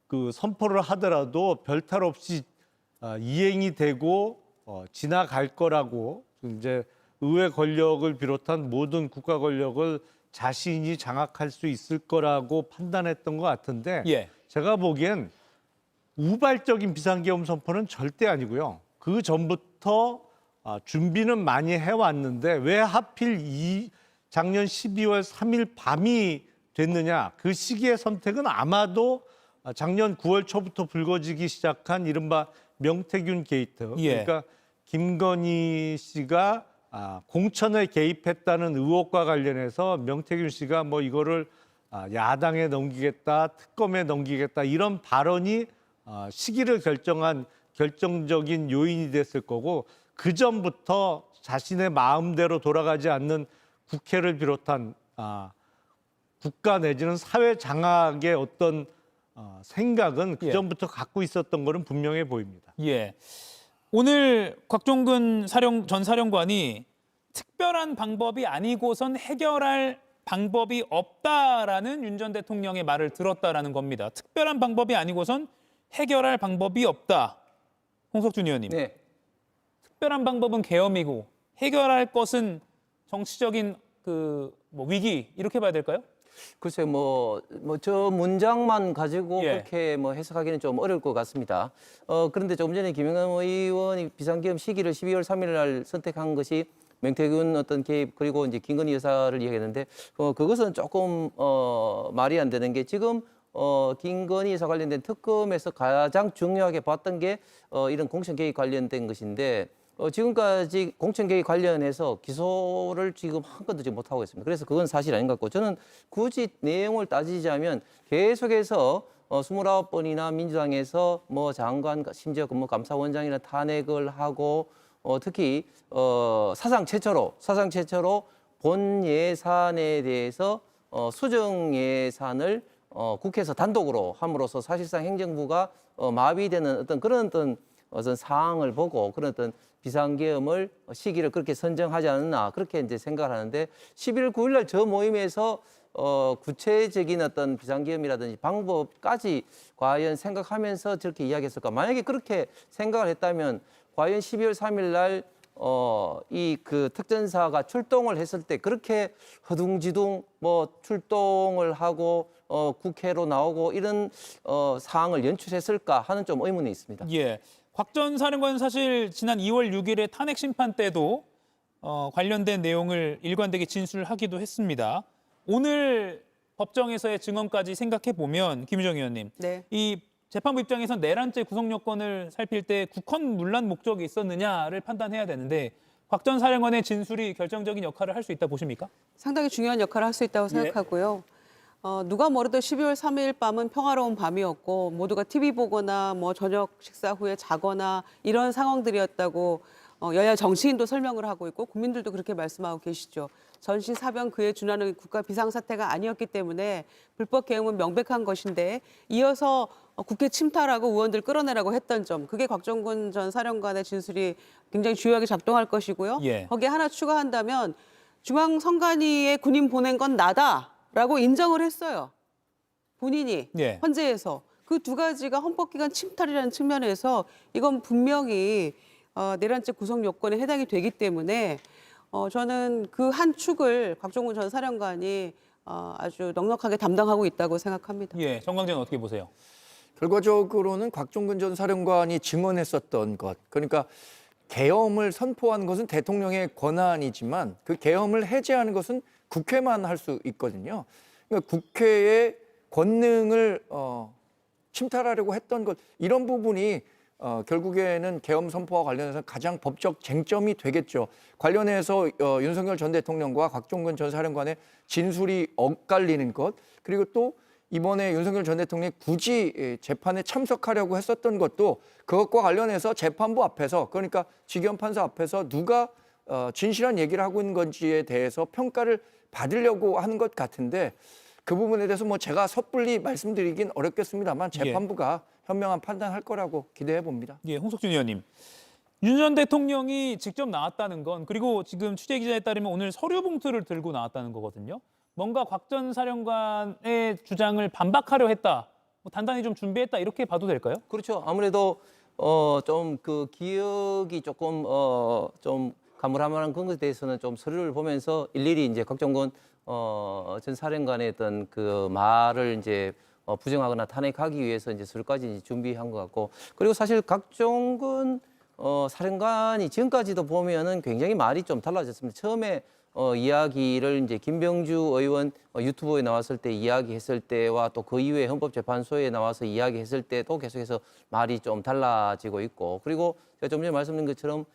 [SPEAKER 1] 그 선포를 하더라도 별탈 없이 이행이 되고 지나갈 거라고 이제 의회 권력을 비롯한 모든 국가 권력을 자신이 장악할 수 있을 거라고 판단했던 것 같은데
[SPEAKER 2] 예.
[SPEAKER 1] 제가 보기엔 우발적인 비상계엄 선포는 절대 아니고요. 그 전부터 준비는 많이 해왔는데 왜 하필 작년 12월 3일 밤이 됐느냐. 그 시기의 선택은 아마도 작년 9월 초부터 불거지기 시작한 이른바 명태균 게이트.
[SPEAKER 2] 예.
[SPEAKER 1] 그러니까 김건희 씨가 공천에 개입했다는 의혹과 관련해서 명태균 씨가 뭐 이거를 야당에 넘기겠다, 특검에 넘기겠다 이런 발언이 시기를 결정한 결정적인 요인이 됐을 거고 그 전부터 자신의 마음대로 돌아가지 않는 국회를 비롯한 국가 내지는 사회 장악의 어떤 생각은 그 전부터 갖고 있었던 거는 분명해 보입니다.
[SPEAKER 2] 예. 오늘 곽종근 전 사령관이 특별한 방법이 아니고선 해결할 방법이 없다라는 윤 전 대통령의 말을 들었다라는 겁니다. 특별한 방법이 아니고선 해결할 방법이 없다. 홍석준 의원님.
[SPEAKER 8] 네.
[SPEAKER 2] 특별한 방법은 계엄이고 해결할 것은 정치적인 위기 이렇게 봐야 될까요?
[SPEAKER 8] 글쎄요, 저 문장만 가지고
[SPEAKER 2] 예.
[SPEAKER 8] 그렇게 해석하기는 좀 어려울 것 같습니다. 그런데 조금 전에 김영남 의원이 비상계엄 시기를 12월 3일 날 선택한 것이 명태균 어떤 개입 그리고 이제 김건희 여사를 이야기했는데 그것은 조금 말이 안 되는 게 지금 김건희 여사 관련된 특검에서 가장 중요하게 봤던 게 이런 공천 개입 관련된 것인데 지금까지 공천 개입 관련해서 기소를 지금 한 건도 지금 못하고 있습니다. 그래서 그건 사실 아닌 것 같고 저는 굳이 내용을 따지자면 계속해서 29번이나 민주당에서 장관 심지어 감사원장이나 탄핵을 하고 특히 사상 최초로 본 예산에 대해서 수정 예산을 국회에서 단독으로 함으로써 사실상 행정부가 마비되는 그런 사항을 보고 그런 비상계엄을 시기를 그렇게 선정하지 않았나 그렇게 이제 생각을 하는데 11월 9일 날 저 모임에서 구체적인 비상계엄이라든지 방법까지 과연 생각하면서 저렇게 이야기했을까? 만약에 그렇게 생각을 했다면 과연 12월 3일 날 특전사가 출동을 했을 때 그렇게 허둥지둥 출동을 하고 국회로 나오고 이런 사항을 연출했을까 하는 좀 의문이 있습니다.
[SPEAKER 2] 예. 곽 전 사령관은 사실 지난 2월 6일에 탄핵 심판 때도 관련된 내용을 일관되게 진술하기도 했습니다. 오늘 법정에서의 증언까지 생각해 보면 김유정 의원님,
[SPEAKER 7] 네.
[SPEAKER 2] 이 재판부 입장에선 내란죄 구성 요건을 살필 때 국헌 문란 목적이 있었느냐를 판단해야 되는데 곽 전 사령관의 진술이 결정적인 역할을 할 수 있다 보십니까?
[SPEAKER 7] 상당히 중요한 역할을 할 수 있다고 생각하고요. 누가 뭐래도 12월 3일 밤은 평화로운 밤이었고 모두가 TV 보거나 뭐 저녁 식사 후에 자거나 이런 상황들이었다고 여야 정치인도 설명을 하고 있고 국민들도 그렇게 말씀하고 계시죠. 전시 사변 그에 준하는 국가 비상사태가 아니었기 때문에 불법 계엄은 명백한 것인데 이어서 국회 침탈하고 의원들 끌어내라고 했던 점, 그게 곽종근 전 사령관의 진술이 굉장히 주요하게 작동할 것이고요.
[SPEAKER 2] 예.
[SPEAKER 7] 거기에 하나 추가한다면 중앙선관위에 군인 보낸 건 나다라고 인정을 했어요. 본인이
[SPEAKER 2] 예.
[SPEAKER 7] 헌재에서. 그 두 가지가 헌법기관 침탈이라는 측면에서 이건 분명히 내란죄 구성 요건에 해당이 되기 때문에 저는 그 한 축을 곽종근 전 사령관이 아주 넉넉하게 담당하고 있다고 생각합니다.
[SPEAKER 2] 예, 정광재는 어떻게 보세요?
[SPEAKER 6] 결과적으로는 곽종근 전 사령관이 증언했었던 것, 그러니까 계엄을 선포한 것은 대통령의 권한이지만 그 계엄을 해제하는 것은 국회만 할 수 있거든요. 그러니까 국회의 권능을 침탈하려고 했던 것, 이런 부분이 결국에는 계엄 선포와 관련해서 가장 법적 쟁점이 되겠죠. 관련해서 윤석열 전 대통령과 곽종근 전 사령관의 진술이 엇갈리는 것, 그리고 또 이번에 윤석열 전 대통령이 굳이 재판에 참석하려고 했었던 것도 그것과 관련해서 재판부 앞에서, 그러니까 지기현 판사 앞에서 누가 진실한 얘기를 하고 있는 건지에 대해서 평가를 받으려고 하는 것 같은데, 그 부분에 대해서 뭐 제가 섣불리 말씀드리긴 어렵겠습니다만 재판부가 현명한 판단할 거라고 기대해 봅니다.
[SPEAKER 2] 예, 홍석준 의원님. 윤 전 대통령이 직접 나왔다는 건, 그리고 지금 취재 기자에 따르면 오늘 서류 봉투를 들고 나왔다는 거거든요. 뭔가 곽 전 사령관의 주장을 반박하려 했다, 뭐 단단히 좀 준비했다, 이렇게 봐도 될까요?
[SPEAKER 8] 그렇죠. 아무래도 좀 그 기억이 조금 좀 가물가물한 그런 것에 대해서는 좀 서류를 보면서 일일이 이제 곽종근 전 사령관의 어떤 그 말을 이제 부정하거나 탄핵하기 위해서 이제 서류까지 이제 준비한 것 같고, 그리고 사실 곽종근 사령관이 지금까지도 보면은 굉장히 말이 좀 달라졌습니다. 처음에 이야기를 이제 김병주 의원 유튜브에 나왔을 때 이야기했을 때와 또 그 이후에 헌법재판소에 나와서 이야기했을 때도 계속해서 말이 좀 달라지고 있고, 그리고 제가 좀 전에 말씀드린 것처럼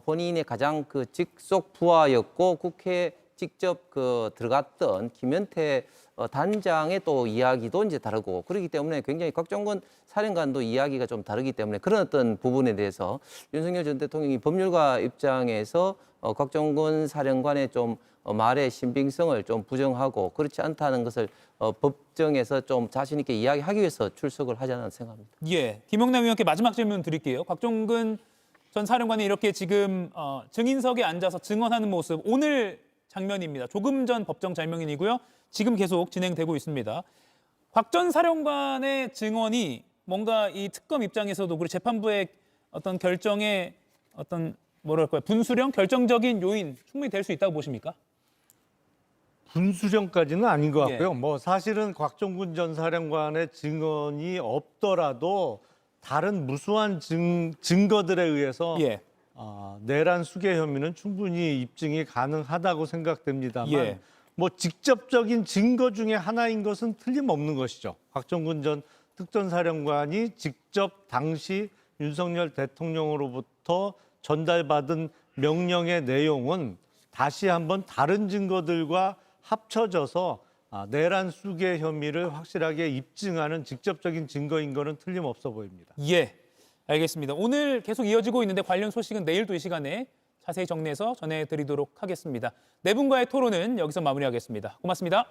[SPEAKER 8] 본인의 가장 그 직속 부하였고 국회에 직접 그 들어갔던 김현태 단장의 또 이야기도 이제 다르고, 그렇기 때문에 굉장히 곽종근 사령관도 이야기가 좀 다르기 때문에 그런 어떤 부분에 대해서 윤석열 전 대통령이 법률가 입장에서 곽종근 사령관의 좀 말의 신빙성을 좀 부정하고 그렇지 않다는 것을 법정에서 좀 자신 있게 이야기하기 위해서 출석을 하지 않았나 생각합니다.
[SPEAKER 2] 예, 김영남 의원께 마지막 질문 드릴게요. 곽종근 전 사령관이 이렇게 지금 증인석에 앉아서 증언하는 모습, 오늘 장면입니다. 조금 전 법정 장면이고요. 지금 계속 진행되고 있습니다. 곽 전 사령관의 증언이 뭔가 이 특검 입장에서도 그리고 재판부의 어떤 결정에 어떤 뭐랄까요, 분수령 결정적인 요인 충분히 될 수 있다고 보십니까?
[SPEAKER 1] 분수령까지는 아닌 것 같고요.
[SPEAKER 2] 예.
[SPEAKER 1] 뭐 사실은 곽종근 전 사령관의 증언이 없더라도 다른 무수한 증거들에 의해서
[SPEAKER 2] 예.
[SPEAKER 1] 내란 수괴 혐의는 충분히 입증이 가능하다고 생각됩니다만
[SPEAKER 2] 예.
[SPEAKER 1] 뭐 직접적인 증거 중에 하나인 것은 틀림없는 것이죠. 곽종근 전 특전사령관이 직접 당시 윤석열 대통령으로부터 전달받은 명령의 내용은 다시 한번 다른 증거들과 합쳐져서 내란 수괴 혐의를 확실하게 입증하는 직접적인 증거인 거는 틀림없어 보입니다.
[SPEAKER 2] 예, 알겠습니다. 오늘 계속 이어지고 있는데 관련 소식은 내일도 이 시간에 자세히 정리해서 전해드리도록 하겠습니다. 네 분과의 토론은 여기서 마무리하겠습니다. 고맙습니다.